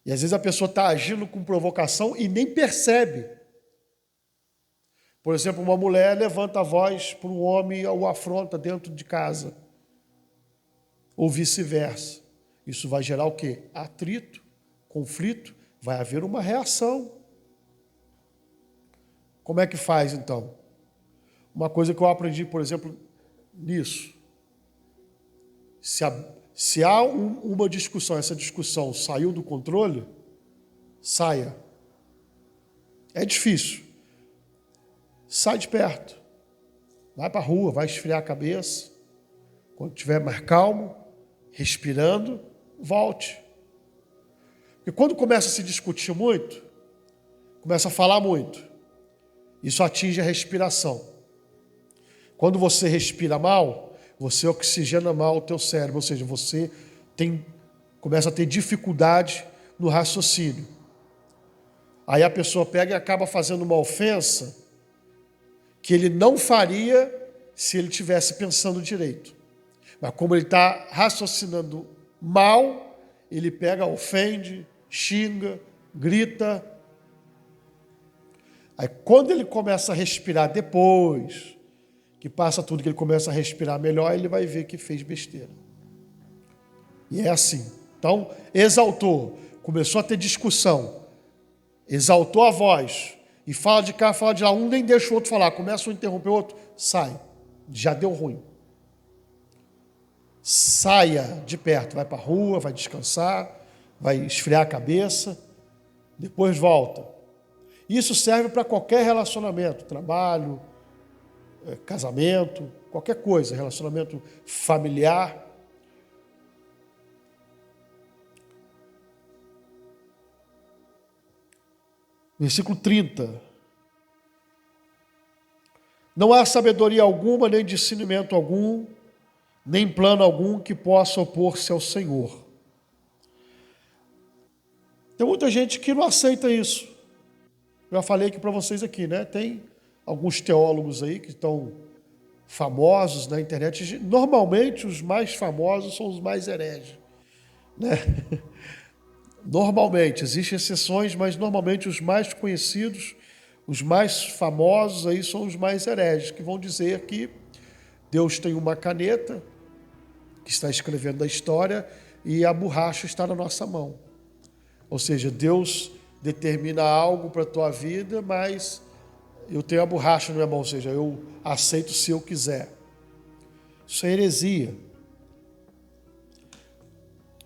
E às vezes a pessoa está agindo com provocação e nem percebe. Por exemplo, uma mulher levanta a voz para um homem e o afronta dentro de casa. Ou vice-versa. Isso vai gerar o quê? Atrito, conflito, vai haver uma reação. Como é que faz, então? Uma coisa que eu aprendi, por exemplo, nisso. Se há uma discussão, essa discussão saiu do controle, saia. É difícil. Sai de perto. Vai para a rua, vai esfriar a cabeça. Quando estiver mais calmo, respirando, volte. Porque quando começa a se discutir muito, começa a falar muito, isso atinge a respiração. Quando você respira mal, você oxigena mal o teu cérebro, ou seja, você começa a ter dificuldade no raciocínio. Aí a pessoa pega e acaba fazendo uma ofensa que ele não faria se ele estivesse pensando direito. Mas como ele está raciocinando mal, ele pega, ofende, xinga, grita. Aí quando ele começa a respirar depois, que passa tudo, que ele começa a respirar melhor, ele vai ver que fez besteira. E é assim. Então, exaltou, começou a ter discussão, exaltou a voz, e fala de cá, fala de lá, um nem deixa o outro falar, começa a interromper o outro, sai, já deu ruim. Saia de perto, vai para a rua, vai descansar, vai esfriar a cabeça, depois volta. Isso serve para qualquer relacionamento, trabalho, casamento, qualquer coisa, relacionamento familiar. Versículo 30. Não há sabedoria alguma, nem discernimento algum, nem plano algum que possa opor-se ao Senhor. Tem muita gente que não aceita isso. Já falei aqui para vocês aqui, né? Tem alguns teólogos aí que estão famosos na internet. Normalmente os mais famosos são os mais hereges, né? Normalmente, existem exceções, mas normalmente os mais conhecidos, os mais famosos aí são os mais hereges, que vão dizer que Deus tem uma caneta que está escrevendo a história e a borracha está na nossa mão. Ou seja, Deus determina algo para a tua vida, mas eu tenho a borracha na minha mão, ou seja, eu aceito se eu quiser. Isso é heresia.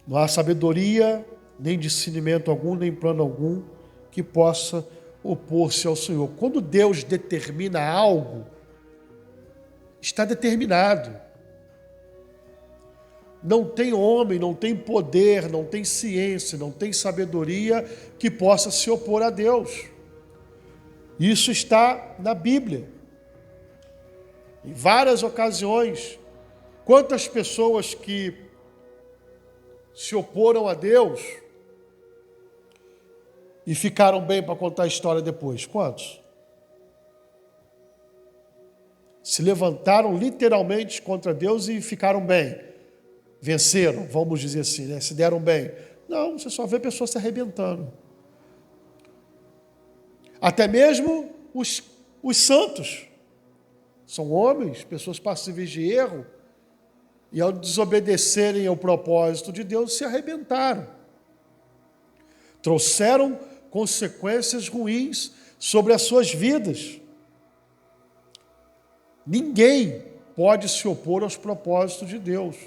Não há sabedoria, nem discernimento algum, nem plano algum que possa opor-se ao Senhor. Quando Deus determina algo, está determinado. Não tem homem, não tem poder, não tem ciência, não tem sabedoria que possa se opor a Deus. Isso está na Bíblia. Em várias ocasiões, quantas pessoas que se oporam a Deus e ficaram bem para contar a história depois? Quantos? Se levantaram literalmente contra Deus e ficaram bem. Venceram, vamos dizer assim, né? Se deram bem. Não, você só vê pessoas se arrebentando. Até mesmo os santos. São homens, pessoas passíveis de erro. E ao desobedecerem ao propósito de Deus, se arrebentaram. Trouxeram consequências ruins sobre as suas vidas. Ninguém pode se opor aos propósitos de Deus.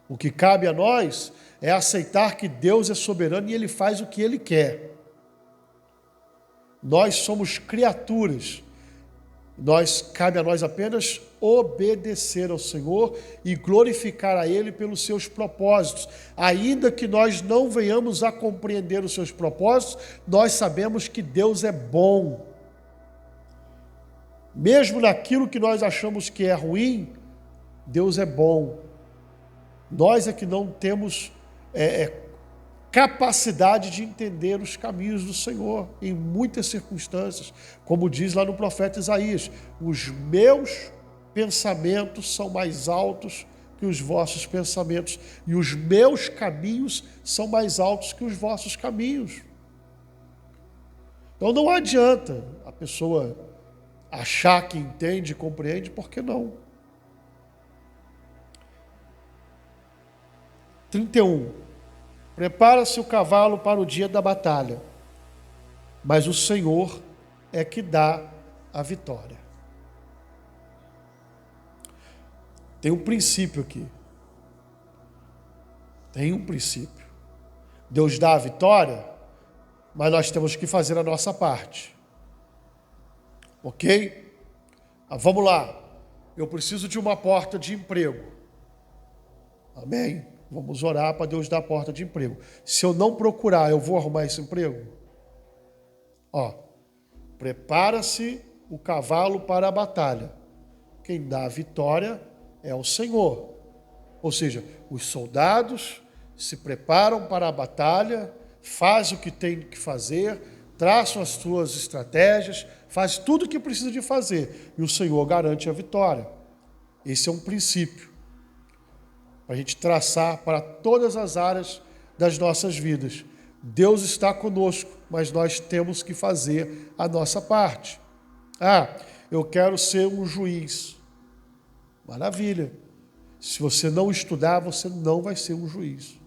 O que cabe a nós é aceitar que Deus é soberano e Ele faz o que Ele quer. Nós somos criaturas. Cabe a nós apenas obedecer ao Senhor e glorificar a Ele pelos seus propósitos. Ainda que nós não venhamos a compreender os seus propósitos, nós sabemos que Deus é bom. Mesmo naquilo que nós achamos que é ruim, Deus é bom. Nós é que não temos capacidade de entender os caminhos do Senhor em muitas circunstâncias. Como diz lá no profeta Isaías, os meus pensamentos são mais altos que os vossos pensamentos, e os meus caminhos são mais altos que os vossos caminhos. Então não adianta a pessoa achar que entende, compreende, porque não. 31. Prepara-se o cavalo para o dia da batalha, mas o Senhor é que dá a vitória. Tem um princípio aqui. Tem um princípio. Deus dá a vitória, mas nós temos que fazer a nossa parte. Ok? Vamos lá. Eu preciso de uma porta de emprego. Amém? Vamos orar para Deus dar a porta de emprego. Se eu não procurar, eu vou arrumar esse emprego? Prepara-se o cavalo para a batalha. Quem dá a vitória é o Senhor. Ou seja, os soldados se preparam para a batalha, fazem o que tem que fazer, traçam as suas estratégias, faz tudo o que precisa de fazer. E o Senhor garante a vitória. Esse é um princípio para a gente traçar para todas as áreas das nossas vidas. Deus está conosco, mas nós temos que fazer a nossa parte. Eu quero ser um juiz. Maravilha. Se você não estudar, você não vai ser um juiz.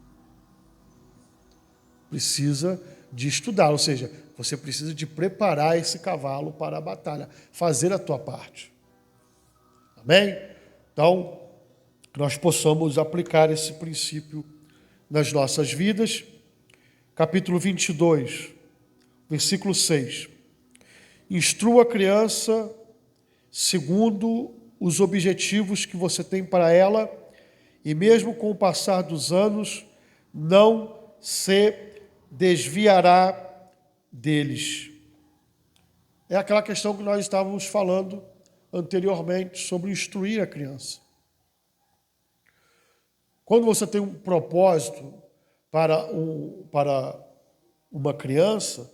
Precisa de estudar, ou seja, você precisa de preparar esse cavalo para a batalha, fazer a tua parte. Amém? Então, que nós possamos aplicar esse princípio nas nossas vidas. Capítulo 22, versículo 6. Instrua a criança segundo os objetivos que você tem para ela, e mesmo com o passar dos anos, não se desviará deles. É aquela questão que nós estávamos falando anteriormente sobre instruir a criança. Quando você tem um propósito para uma criança,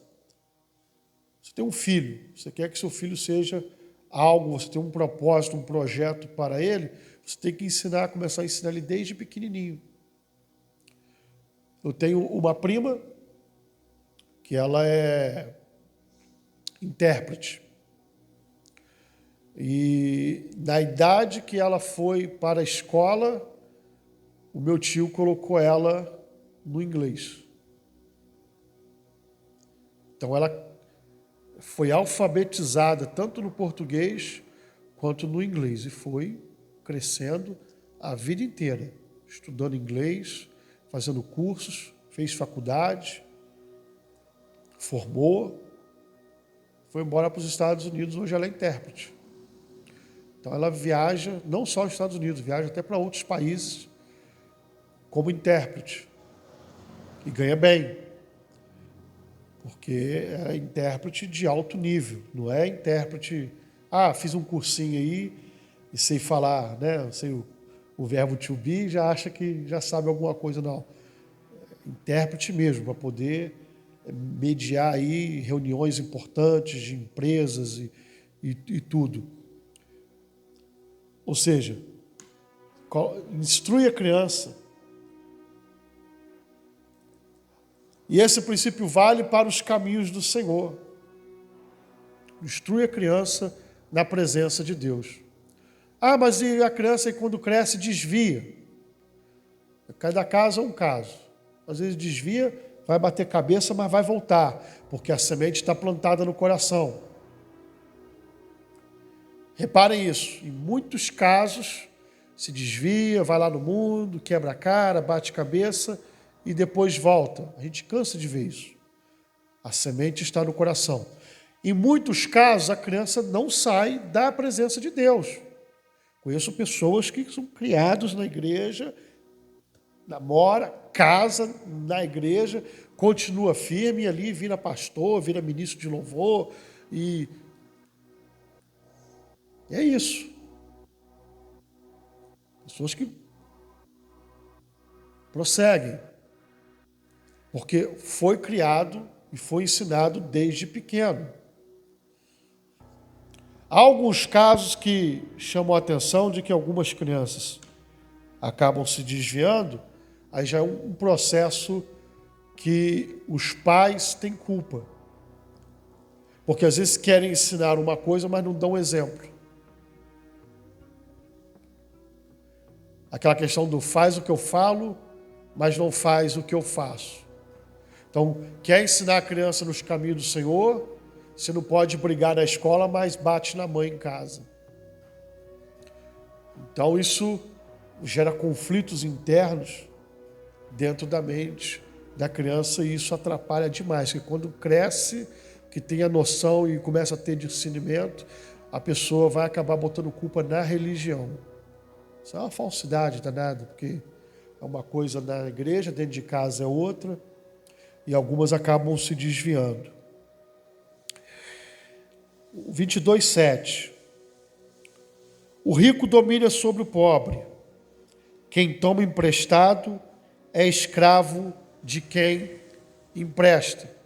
você tem um filho, você quer que seu filho seja algo, você tem um propósito, um projeto para ele, você tem que começar a ensinar ele desde pequenininho. Eu tenho uma prima que ela é intérprete. E na idade que ela foi para a escola, o meu tio colocou ela no inglês. Então ela foi alfabetizada tanto no português quanto no inglês e foi crescendo a vida inteira, estudando inglês, fazendo cursos, fez faculdade, formou, foi embora para os Estados Unidos, hoje ela é intérprete. Então ela viaja, não só aos Estados Unidos, viaja até para outros países como intérprete e ganha bem, porque é intérprete de alto nível, não é intérprete, fiz um cursinho aí e sei falar, né? Sei o verbo to be, já acha que já sabe alguma coisa, não. Intérprete mesmo, para poder mediar aí reuniões importantes de empresas e tudo. Ou seja, instrui a criança. E esse princípio vale para os caminhos do Senhor. Instrui a criança na presença de Deus. Mas e a criança, quando cresce, desvia? Cada caso é um caso. Às vezes desvia, vai bater cabeça, mas vai voltar, porque a semente está plantada no coração. Reparem isso, em muitos casos se desvia, vai lá no mundo, quebra a cara, bate cabeça e depois volta. A gente cansa de ver isso. A semente está no coração. Em muitos casos, a criança não sai da presença de Deus. Conheço pessoas que são criados na igreja, namora, casa na igreja, continua firme e ali vira pastor, vira ministro de louvor e é isso. Pessoas que prosseguem, porque foi criado e foi ensinado desde pequeno. Há alguns casos que chamam a atenção de que algumas crianças acabam se desviando, aí já é um processo que os pais têm culpa. Porque às vezes querem ensinar uma coisa, mas não dão exemplo. Aquela questão do faz o que eu falo, mas não faz o que eu faço. Então, quer ensinar a criança nos caminhos do Senhor, você não pode brigar na escola, mas bate na mãe em casa. Então, isso gera conflitos internos dentro da mente da criança e isso atrapalha demais. Porque quando cresce, que tem a noção e começa a ter discernimento, a pessoa vai acabar botando culpa na religião. Isso é uma falsidade danada, porque é uma coisa na igreja, dentro de casa é outra, e algumas acabam se desviando. 22:7. O rico domina sobre o pobre. Quem toma emprestado é escravo de quem empresta.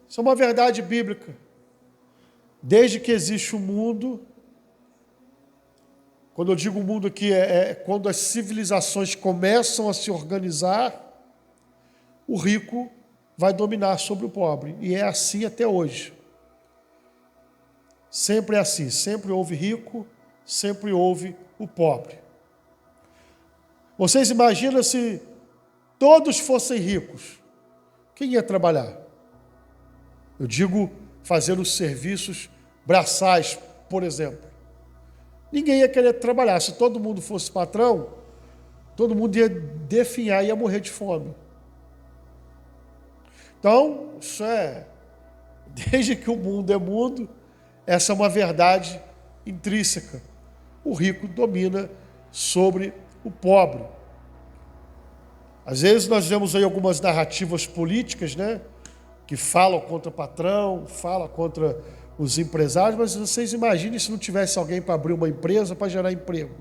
Isso é uma verdade bíblica. Desde que existe o mundo, quando eu digo mundo aqui, é quando as civilizações começam a se organizar, o rico vai dominar sobre o pobre. E é assim até hoje. Sempre é assim. Sempre houve rico, sempre houve o pobre. Vocês imaginam se todos fossem ricos? Quem ia trabalhar? Eu digo fazer os serviços braçais, por exemplo. Ninguém ia querer trabalhar. Se todo mundo fosse patrão, todo mundo ia definhar e ia morrer de fome. Então, isso é, desde que o mundo é mundo, essa é uma verdade intrínseca. O rico domina sobre o pobre. Às vezes nós vemos aí algumas narrativas políticas, né, que falam contra o patrão, falam contra os empresários, mas vocês imaginem se não tivesse alguém para abrir uma empresa para gerar emprego.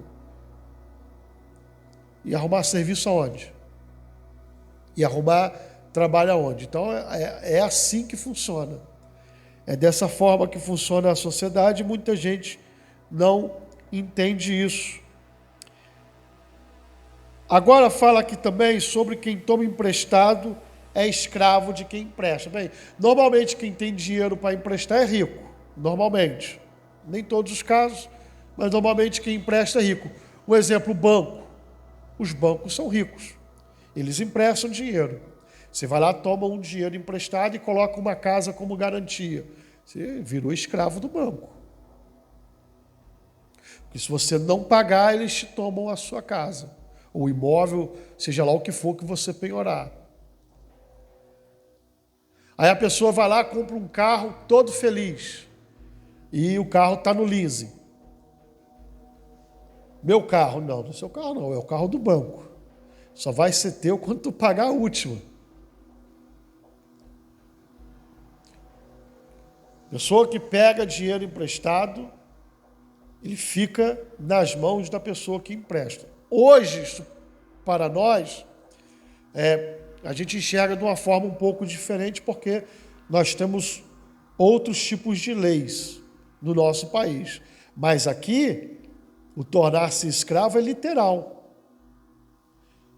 E arrumar serviço aonde? E arrumar trabalho aonde? Então é assim que funciona. É dessa forma que funciona a sociedade e muita gente não entende isso. Agora fala aqui também sobre quem toma emprestado é escravo de quem empresta. Bem, normalmente quem tem dinheiro para emprestar é rico. Normalmente. Nem todos os casos, mas normalmente quem empresta é rico. Um exemplo, o banco. Os bancos são ricos. Eles emprestam dinheiro. Você vai lá, toma um dinheiro emprestado e coloca uma casa como garantia. Você virou escravo do banco. Porque se você não pagar, eles te tomam a sua casa. Ou imóvel, seja lá o que for que você penhorar. Aí a pessoa vai lá, compra um carro todo feliz. E o carro está no leasing. Meu carro, não é seu carro não, é o carro do banco. Só vai ser teu quando tu pagar a última. Pessoa que pega dinheiro emprestado, ele fica nas mãos da pessoa que empresta. Hoje, isso, para nós, a gente enxerga de uma forma um pouco diferente, porque nós temos outros tipos de leis no nosso país. Mas aqui, o tornar-se escravo é literal.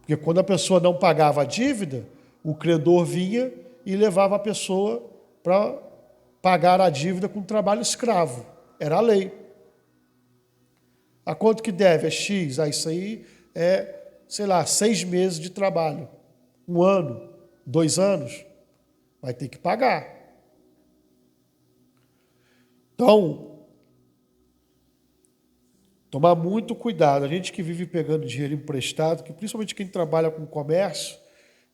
Porque quando a pessoa não pagava a dívida, o credor vinha e levava a pessoa para pagar a dívida com trabalho escravo. Era a lei. A quanto que deve? É X. Isso aí é, 6 meses de trabalho. 1 ano, 2 anos. Vai ter que pagar. Então, tomar muito cuidado. A gente que vive pegando dinheiro emprestado, que principalmente quem trabalha com comércio,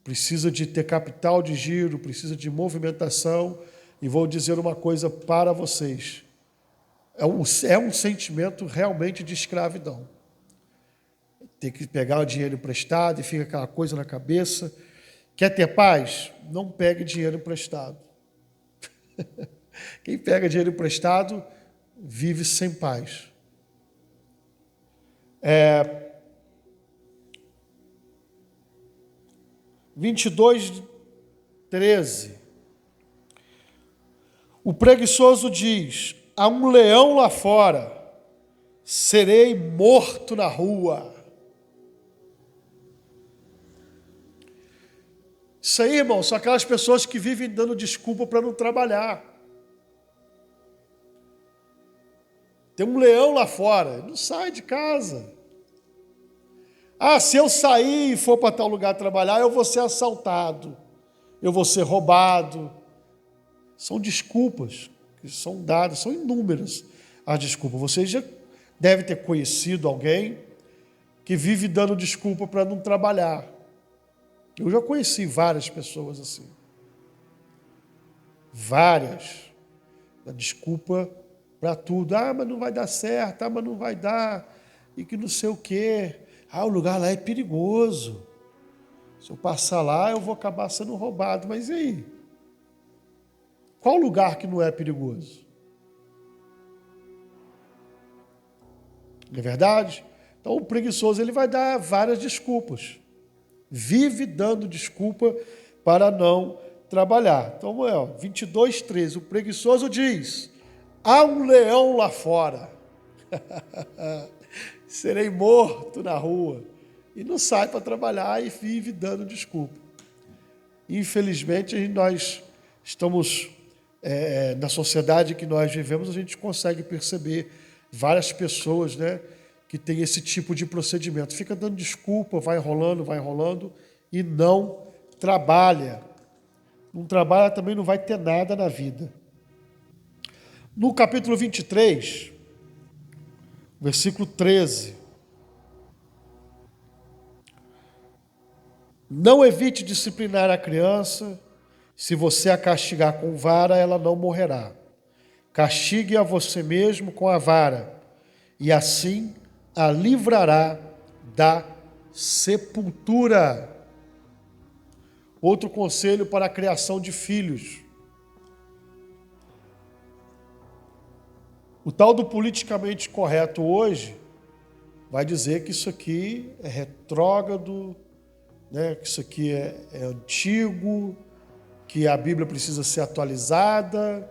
precisa de ter capital de giro, precisa de movimentação. E vou dizer uma coisa para vocês. É um sentimento realmente de escravidão. Tem que pegar o dinheiro emprestado e fica aquela coisa na cabeça. Quer ter paz? Não pegue dinheiro emprestado. Quem pega dinheiro emprestado vive sem paz. 22:13. O preguiçoso diz: há um leão lá fora, serei morto na rua. Isso aí, irmão, são aquelas pessoas que vivem dando desculpa para não trabalhar. Tem um leão lá fora. Não sai de casa. Ah, se eu sair e for para tal lugar trabalhar, eu vou ser assaltado. Eu vou ser roubado. São desculpas que são dadas, são inúmeras as desculpas. Você já deve ter conhecido alguém que vive dando desculpa para não trabalhar. Eu já conheci várias pessoas assim. Várias. A desculpa para tudo. Ah, mas não vai dar certo. Ah, mas não vai dar. E que não sei o quê. Ah, o lugar lá é perigoso. Se eu passar lá, eu vou acabar sendo roubado. Mas e aí? Qual lugar que não é perigoso? Não é verdade? Então o preguiçoso ele vai dar várias desculpas. Vive dando desculpa para não trabalhar. Então, 22:13, o preguiçoso diz: há um leão lá fora. Serei morto na rua. E não sai para trabalhar e vive dando desculpa. Infelizmente, nós estamos, na sociedade que nós vivemos, a gente consegue perceber várias pessoas, né, que têm esse tipo de procedimento. Fica dando desculpa, vai enrolando e não trabalha. Não trabalha, também não vai ter nada na vida. No capítulo 23, versículo 13. Não evite disciplinar a criança. Se você a castigar com vara, ela não morrerá. Castigue a você mesmo com a vara, e assim a livrará da sepultura. Outro conselho para a criação de filhos. O tal do politicamente correto hoje vai dizer que isso aqui é retrógrado, né? Que isso aqui é antigo, que a Bíblia precisa ser atualizada.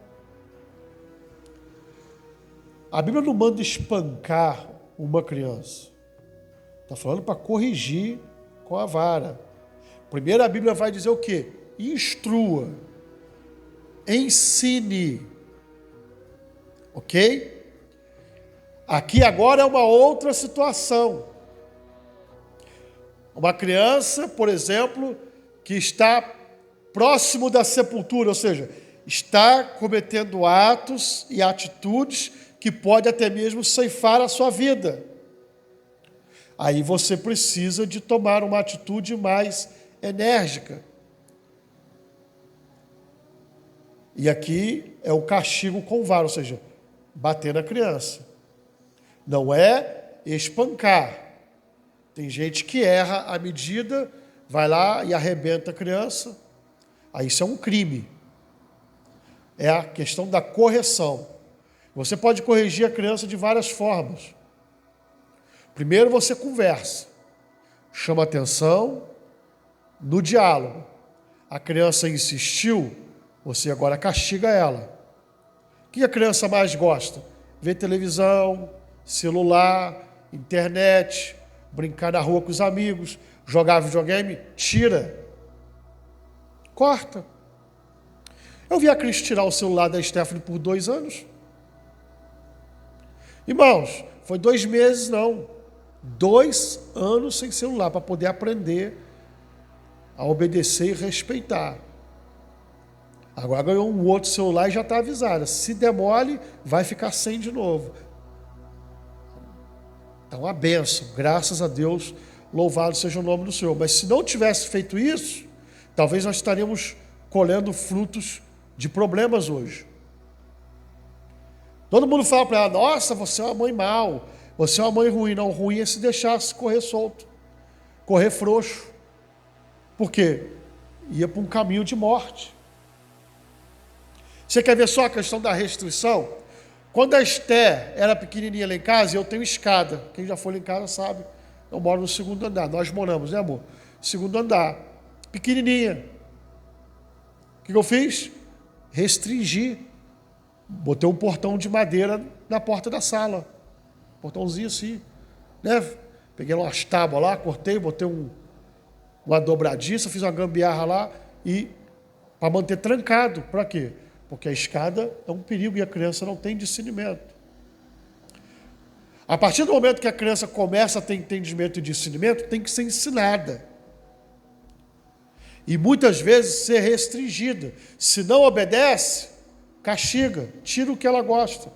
A Bíblia não manda espancar uma criança. Está falando para corrigir com a vara. Primeiro a Bíblia vai dizer o quê? Instrua, ensine. Ok? Aqui agora é uma outra situação. Uma criança, por exemplo, que está próximo da sepultura, ou seja, está cometendo atos e atitudes que pode até mesmo ceifar a sua vida. Aí você precisa de tomar uma atitude mais enérgica. E aqui é o castigo com vara, ou seja, bater na criança. Não é espancar. Tem gente que erra a medida, vai lá e arrebenta a criança. Aí isso é um crime. É a questão da correção. Você pode corrigir a criança de várias formas. Primeiro você conversa, chama atenção no diálogo. A criança insistiu, você agora castiga ela. O que a criança mais gosta? Ver televisão, celular, internet, brincar na rua com os amigos, jogar videogame, tira. Corta. Eu vi a Cris tirar o celular da Stephanie por 2 anos. Irmãos, foi 2 meses não. 2 anos sem celular para poder aprender a obedecer e respeitar. Agora ganhou um outro celular e já está avisada. Se der mole, vai ficar sem de novo. Então, uma bênção. Graças a Deus, louvado seja o nome do Senhor. Mas se não tivesse feito isso, talvez nós estaríamos colhendo frutos de problemas hoje. Todo mundo fala para ela, nossa, você é uma mãe mal, você é uma mãe ruim. Não, ruim é se deixasse correr solto, correr frouxo. Por quê? Ia para um caminho de morte. Você quer ver só a questão da restrição? Quando a Esther era pequenininha lá em casa, eu tenho escada. Quem já foi lá em casa sabe. Eu moro no 2º andar. Nós moramos, né, amor? 2º andar. Pequenininha. O que eu fiz? Restringi. Botei um portão de madeira na porta da sala. Portãozinho assim. Né? Peguei umas tábuas lá, cortei, botei uma dobradiça, fiz uma gambiarra lá e para manter trancado. Para quê? Porque a escada é um perigo e a criança não tem discernimento. A partir do momento que a criança começa a ter entendimento e discernimento, tem que ser ensinada. E muitas vezes ser restringida. Se não obedece, castiga, tira o que ela gosta.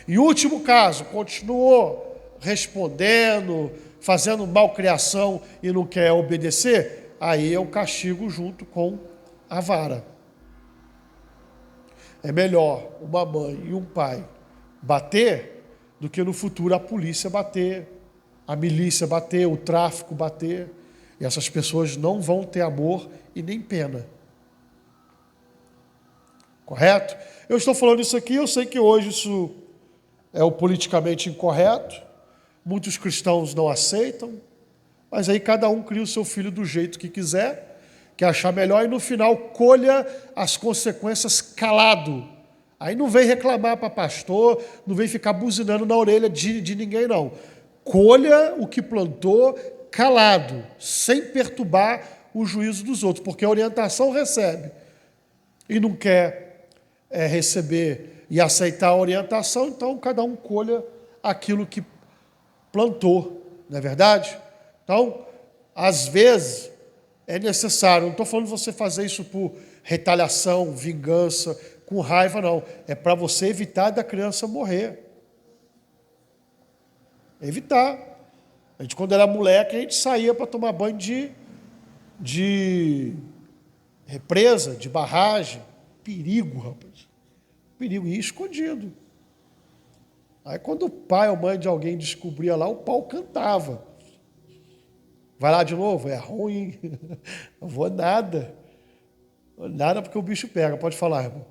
E último caso, continuou respondendo, fazendo malcriação e não quer obedecer, aí é o castigo junto com a vara. É melhor uma mãe e um pai bater do que no futuro a polícia bater, a milícia bater, o tráfico bater. E essas pessoas não vão ter amor e nem pena. Correto? Eu estou falando isso aqui, eu sei que hoje isso é o politicamente incorreto, muitos cristãos não aceitam, mas aí cada um cria o seu filho do jeito que quiser, que achar melhor, e no final colha as consequências calado. Aí não vem reclamar para pastor, não vem ficar buzinando na orelha de ninguém, não. Colha o que plantou calado, sem perturbar o juízo dos outros, porque a orientação recebe e não quer receber e aceitar a orientação, então cada um colha aquilo que plantou, não é verdade? Então, às vezes, é necessário, não estou falando de você fazer isso por retaliação, vingança, com raiva, não. É para você evitar da criança morrer. Evitar. A gente, quando era moleque, a gente saía para tomar banho de represa, de barragem. Perigo, rapaz. Perigo, e escondido. Aí quando o pai ou mãe de alguém descobria lá, o pau cantava. Vai lá de novo? É ruim. Não vou nada. Nada porque o bicho pega. Pode falar, irmão.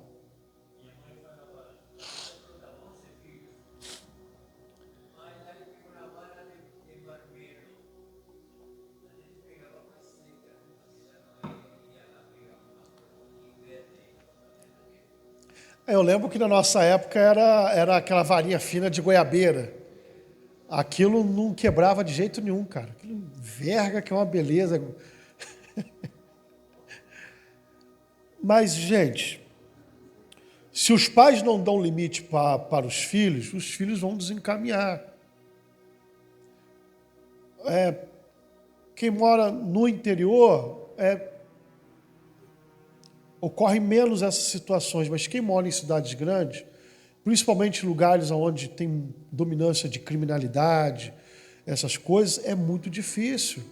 Eu lembro que na nossa época era aquela varinha fina de goiabeira. Aquilo não quebrava de jeito nenhum, cara. Aquilo verga que é uma beleza. Mas, gente, se os pais não dão limite para os filhos vão desencaminhar. Quem mora no interior ocorre menos essas situações, mas quem mora em cidades grandes, principalmente em lugares onde tem dominância de criminalidade, essas coisas, é muito difícil.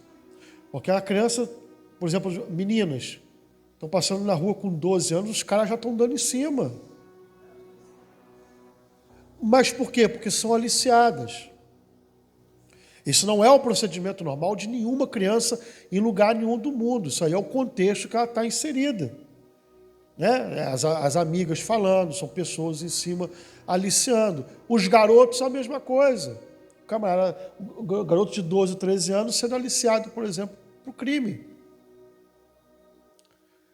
Porque a criança, por exemplo, meninas, estão passando na rua com 12 anos, os caras já estão dando em cima. Mas por quê? Porque são aliciadas. Isso não é o procedimento normal de nenhuma criança em lugar nenhum do mundo. Isso aí é o contexto que ela está inserida. Né? As amigas falando, são pessoas em cima aliciando. Os garotos, a mesma coisa. O garoto de 12, 13 anos sendo aliciado, por exemplo, para o crime.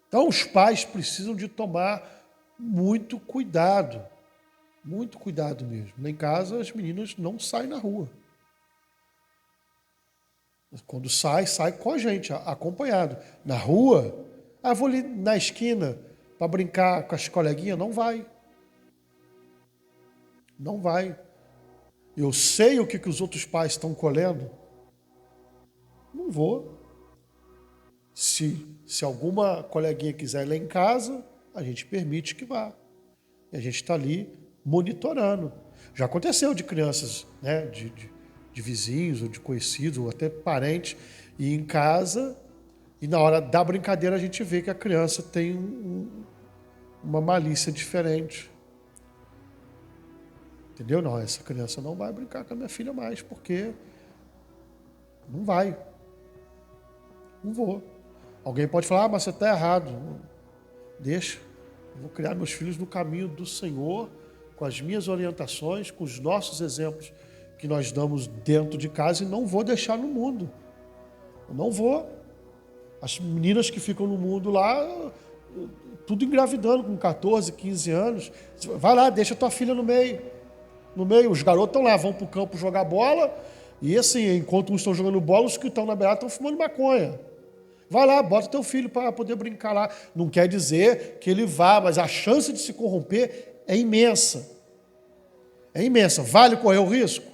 Então, os pais precisam de tomar muito cuidado mesmo. Lá em casa, as meninas não saem na rua. Quando sai com a gente, acompanhado. Na rua, vou ali na esquina para brincar com as coleguinhas, não vai. Não vai. Eu sei o que os outros pais estão colhendo. Não vou. Se alguma coleguinha quiser ir lá em casa, a gente permite que vá. E a gente está ali monitorando. Já aconteceu de crianças, né, de vizinhos, ou de conhecidos, ou até parentes, ir em casa e na hora da brincadeira a gente vê que a criança tem uma malícia diferente. Entendeu? Não, essa criança não vai brincar com a minha filha mais, porque não vai. Não vou. Alguém pode falar, mas você está errado. Deixa. Eu vou criar meus filhos no caminho do Senhor, com as minhas orientações, com os nossos exemplos que nós damos dentro de casa, e não vou deixar no mundo. Eu não vou. As meninas que ficam no mundo lá, tudo engravidando com 14, 15 anos. Vai lá, deixa tua filha no meio. No meio, os garotos estão lá, vão para o campo jogar bola, e assim, enquanto uns estão jogando bola, os que estão na beirada estão fumando maconha. Vai lá, bota teu filho para poder brincar lá. Não quer dizer que ele vá, mas a chance de se corromper é imensa. é imensa. Vale correr o risco?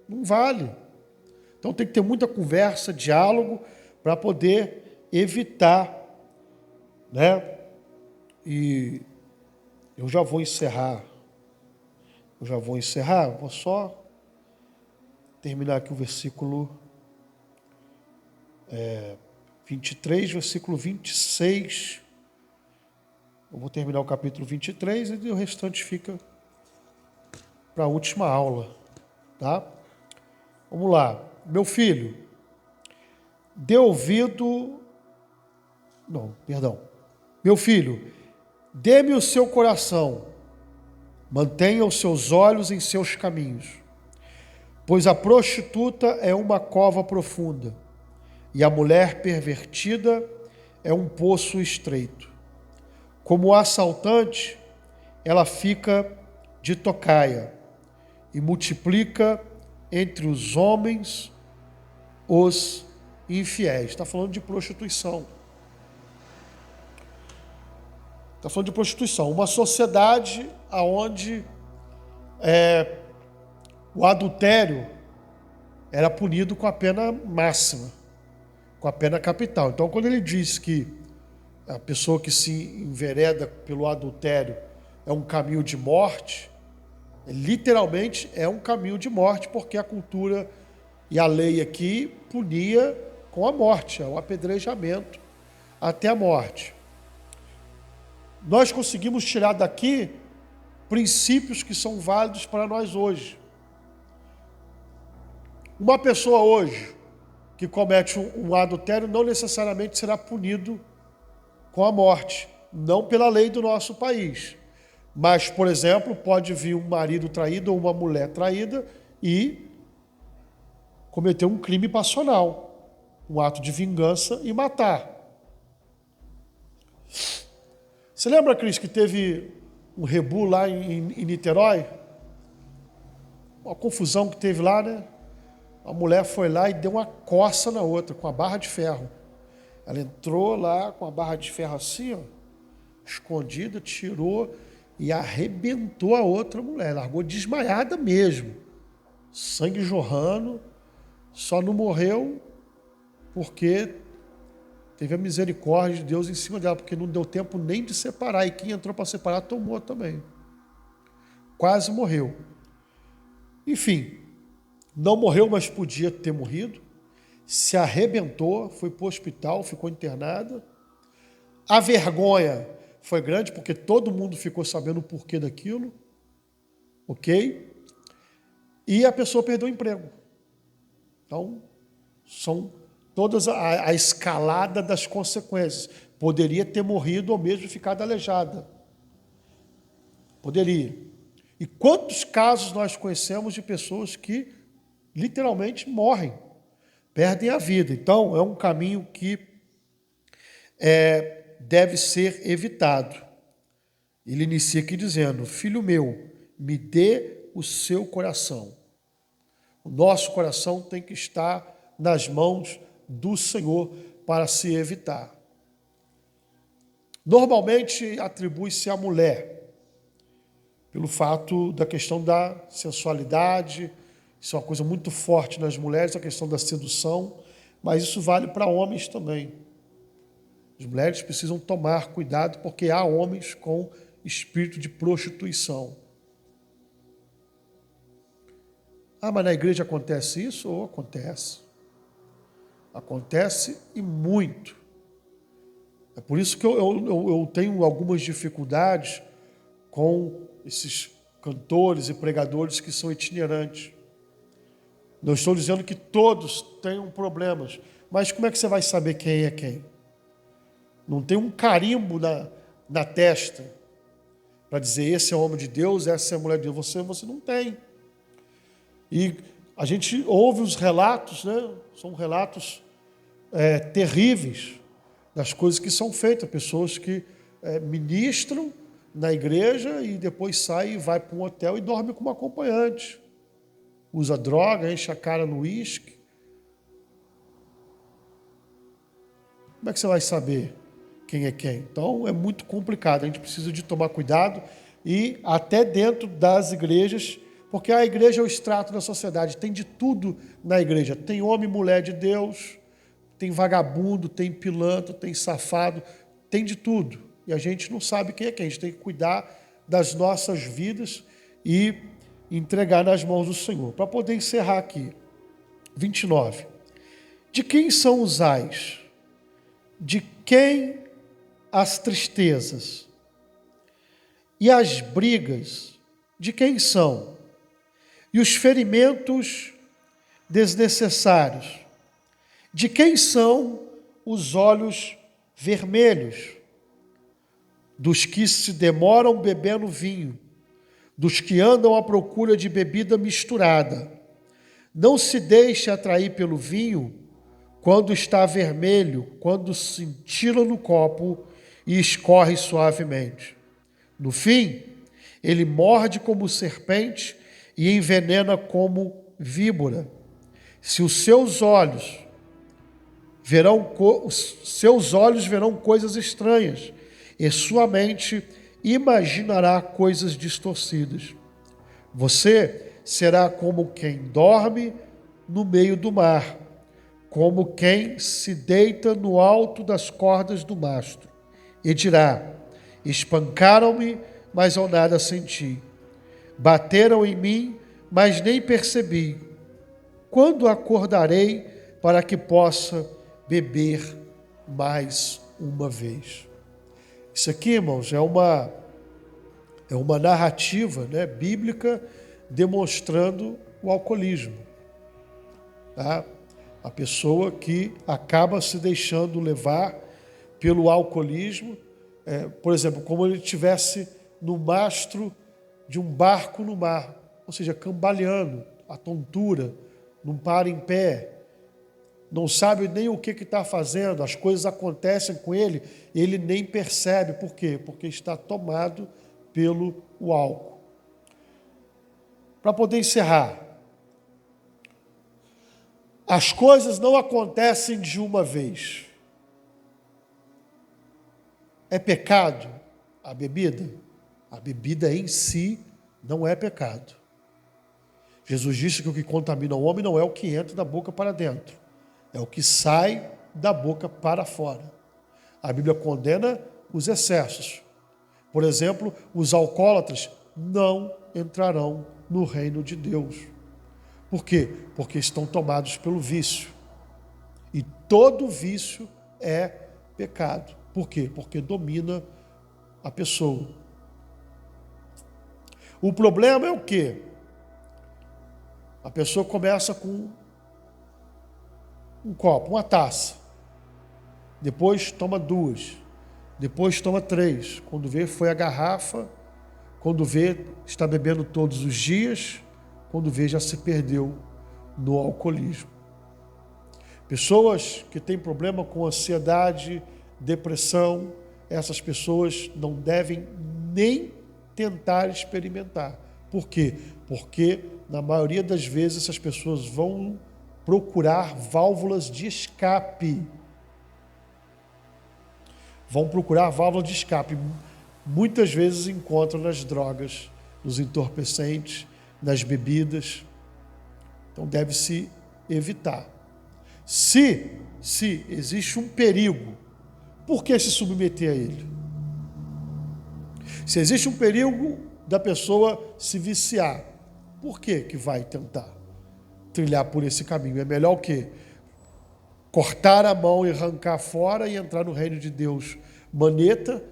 Não vale. Então tem que ter muita conversa, diálogo, para poder evitar, né? E eu já vou encerrar. Vou só terminar aqui o versículo 23, versículo 26. Eu vou terminar o capítulo 23 e o restante fica para a última aula, tá? Vamos lá. Meu filho, dê ouvido... Não, perdão. Meu filho, dê-me o seu coração, mantenha os seus olhos em seus caminhos, pois a prostituta é uma cova profunda, e a mulher pervertida é um poço estreito. Como assaltante, ela fica de tocaia e multiplica entre os homens os infiéis. Está falando de prostituição. Está falando de prostituição. Uma sociedade onde o adultério era punido com a pena máxima, com a pena capital. Então, quando ele diz que a pessoa que se envereda pelo adultério é um caminho de morte, literalmente é um caminho de morte, porque a cultura e a lei aqui punia com a morte, o apedrejamento até a morte. Nós conseguimos tirar daqui princípios que são válidos para nós hoje. Uma pessoa hoje que comete um adultério não necessariamente será punido com a morte, não pela lei do nosso país. Mas, por exemplo, pode vir um marido traído ou uma mulher traída e cometer um crime passional, um ato de vingança e matar. Você lembra, Cris, que teve um rebu lá em Niterói? Uma confusão que teve lá, né? A mulher foi lá e deu uma coça na outra, com a barra de ferro. Ela entrou lá com a barra de ferro assim, ó, escondida, tirou e arrebentou a outra mulher. Largou desmaiada mesmo. Sangue jorrando. Só não morreu porque teve a misericórdia de Deus em cima dela, porque não deu tempo nem de separar. E quem entrou para separar tomou também. Quase morreu. Enfim, não morreu, mas podia ter morrido. Se arrebentou, foi para o hospital, ficou internada. A vergonha foi grande, porque todo mundo ficou sabendo o porquê daquilo. Ok? E a pessoa perdeu o emprego. Então, são todas a escalada das consequências. Poderia ter morrido ou mesmo ficado aleijada. Poderia. E quantos casos nós conhecemos de pessoas que literalmente morrem, perdem a vida. Então, é um caminho que deve ser evitado. Ele inicia aqui dizendo: filho meu, me dê o seu coração. O nosso coração tem que estar nas mãos do Senhor para se evitar. Normalmente atribui-se à mulher, pelo fato da questão da sensualidade. Isso é uma coisa muito forte nas mulheres, a questão da sedução, mas isso vale para homens também. As mulheres precisam tomar cuidado, porque há homens com espírito de prostituição. Ah, mas na igreja acontece isso? Ou acontece? Acontece e muito. É por isso que eu tenho algumas dificuldades com esses cantores e pregadores que são itinerantes. Não estou dizendo que todos tenham problemas, mas como é que você vai saber quem é quem? Não tem um carimbo na testa para dizer esse é o homem de Deus, essa é a mulher de Deus. Você não tem. E a gente ouve os relatos, né? São relatos terríveis das coisas que são feitas. Pessoas que ministram na igreja e depois sai e vai para um hotel e dorme com uma acompanhante. Usa droga, enche a cara no uísque. Como é que você vai saber quem é quem? Então é muito complicado. A gente precisa de tomar cuidado e até dentro das igrejas, porque a igreja é o extrato da sociedade, tem de tudo na igreja. Tem homem e mulher de Deus, tem vagabundo, tem pilantra, tem safado, tem de tudo. E a gente não sabe quem é quem, a gente tem que cuidar das nossas vidas e entregar nas mãos do Senhor. Para poder encerrar aqui, 29. De quem são os ais? De quem as tristezas? E as brigas, de quem são? E os ferimentos desnecessários, de quem são os olhos vermelhos? Dos que se demoram bebendo vinho, dos que andam à procura de bebida misturada. Não se deixe atrair pelo vinho quando está vermelho, quando cintila no copo e escorre suavemente. No fim, ele morde como serpente e envenena como víbora. Se os seus olhos verão coisas estranhas, e sua mente imaginará coisas distorcidas. Você será como quem dorme no meio do mar, como quem se deita no alto das cordas do mastro, e dirá: espancaram-me, mas eu nada senti. Bateram em mim, mas nem percebi. Quando acordarei para que possa beber mais uma vez? Isso aqui, irmãos, é uma narrativa, né, bíblica demonstrando o alcoolismo. Tá? A pessoa que acaba se deixando levar pelo alcoolismo, por exemplo, como ele estivesse no mastro de um barco no mar, ou seja, cambaleando, a tontura, não para em pé, não sabe nem o que está fazendo, as coisas acontecem com ele, ele nem percebe. Por quê? Porque está tomado pelo álcool. Para poder encerrar, as coisas não acontecem de uma vez. É pecado a bebida? A bebida em si não é pecado. Jesus disse que o que contamina o homem não é o que entra da boca para dentro, é o que sai da boca para fora. A Bíblia condena os excessos. Por exemplo, os alcoólatras não entrarão no reino de Deus. Por quê? Porque estão tomados pelo vício. E todo vício é pecado. Por quê? Porque domina a pessoa. O problema é o quê? A pessoa começa com um copo, uma taça. Depois toma 2. Depois toma 3. Quando vê, foi a garrafa. Quando vê, está bebendo todos os dias. Quando vê, já se perdeu no alcoolismo. Pessoas que têm problema com ansiedade, depressão, essas pessoas não devem nem tentar experimentar. Por quê? Porque, na maioria das vezes, essas pessoas vão procurar válvulas de escape. Vão procurar válvulas de escape. Muitas vezes encontram nas drogas, nos entorpecentes, nas bebidas. Então deve-se evitar. Se existe um perigo, por que se submeter a ele? Se existe um perigo da pessoa se viciar, por que vai tentar trilhar por esse caminho? É melhor o quê? Cortar a mão e arrancar fora e entrar no reino de Deus maneta,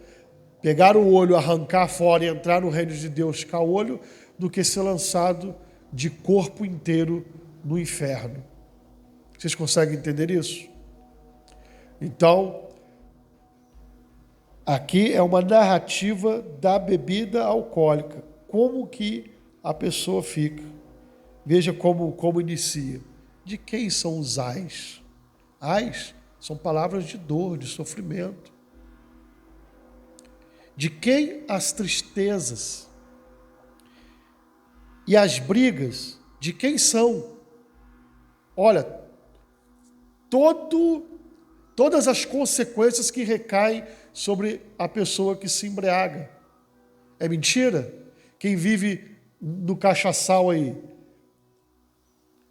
pegar o olho, arrancar fora e entrar no reino de Deus caolho, do que ser lançado de corpo inteiro no inferno. Vocês conseguem entender isso? Então, aqui é uma narrativa da bebida alcoólica. Como que a pessoa fica? Veja como inicia. De quem são os ais? Ais são palavras de dor, de sofrimento. De quem as tristezas? E as brigas, de quem são? Olha, todas as consequências que recaem sobre a pessoa que se embriaga. É mentira? Quem vive no cachaçal aí,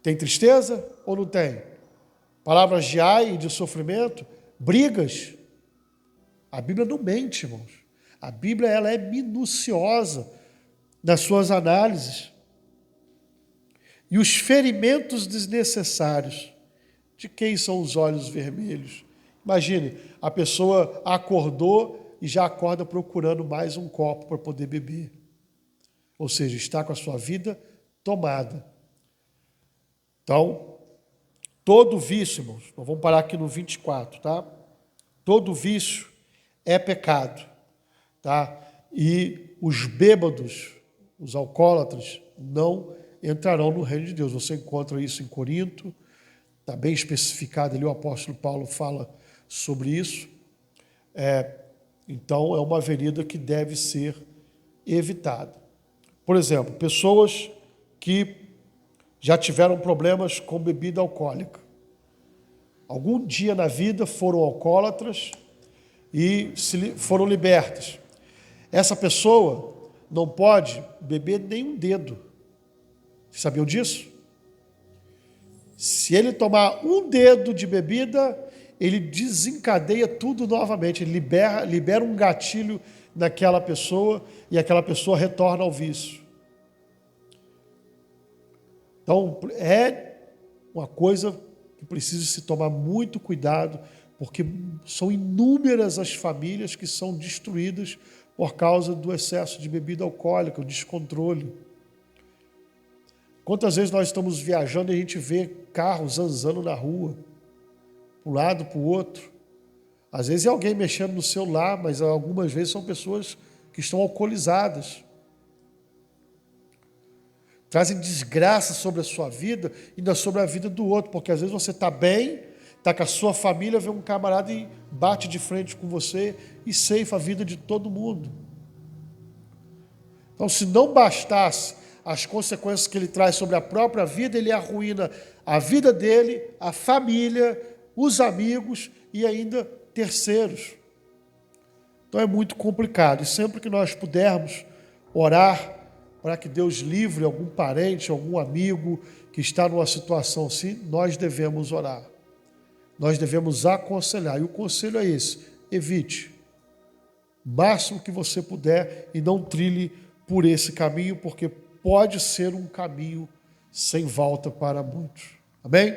tem tristeza ou não tem? Palavras de ai e de sofrimento, brigas. A Bíblia não mente, irmãos. A Bíblia ela é minuciosa nas suas análises. E os ferimentos desnecessários. De quem são os olhos vermelhos? Imagine, a pessoa acordou e já acorda procurando mais um copo para poder beber. Ou seja, está com a sua vida tomada. Então, todo vício, irmãos, nós vamos parar aqui no 24, tá? Todo vício é pecado, tá? E os bêbados, os alcoólatras, não entrarão no reino de Deus. Você encontra isso em Corinto, está bem especificado ali, o apóstolo Paulo fala sobre isso. Então, é uma avenida que deve ser evitada. Por exemplo, pessoas que já tiveram problemas com bebida alcoólica. Algum dia na vida foram alcoólatras e foram libertas. Essa pessoa não pode beber nem um dedo. Vocês sabiam disso? Se ele tomar um dedo de bebida, ele desencadeia tudo novamente. Ele libera um gatilho naquela pessoa e aquela pessoa retorna ao vício. Então, é uma coisa que precisa se tomar muito cuidado, porque são inúmeras as famílias que são destruídas por causa do excesso de bebida alcoólica, o descontrole. Quantas vezes nós estamos viajando e a gente vê carros zanzando na rua, para um lado, para o outro. Às vezes é alguém mexendo no celular, mas algumas vezes são pessoas que estão alcoolizadas. Trazem desgraça sobre a sua vida e ainda sobre a vida do outro, porque às vezes você está bem, está com a sua família, vê um camarada e bate de frente com você e ceifa a vida de todo mundo. Então, se não bastasse as consequências que ele traz sobre a própria vida, ele arruína a vida dele, a família, os amigos e ainda terceiros. Então é muito complicado. E sempre que nós pudermos orar para que Deus livre algum parente, algum amigo que está numa situação assim, nós devemos orar. Nós devemos aconselhar. E o conselho é esse: evite o máximo que você puder e não trilhe por esse caminho, porque pode ser um caminho sem volta para muitos. Amém?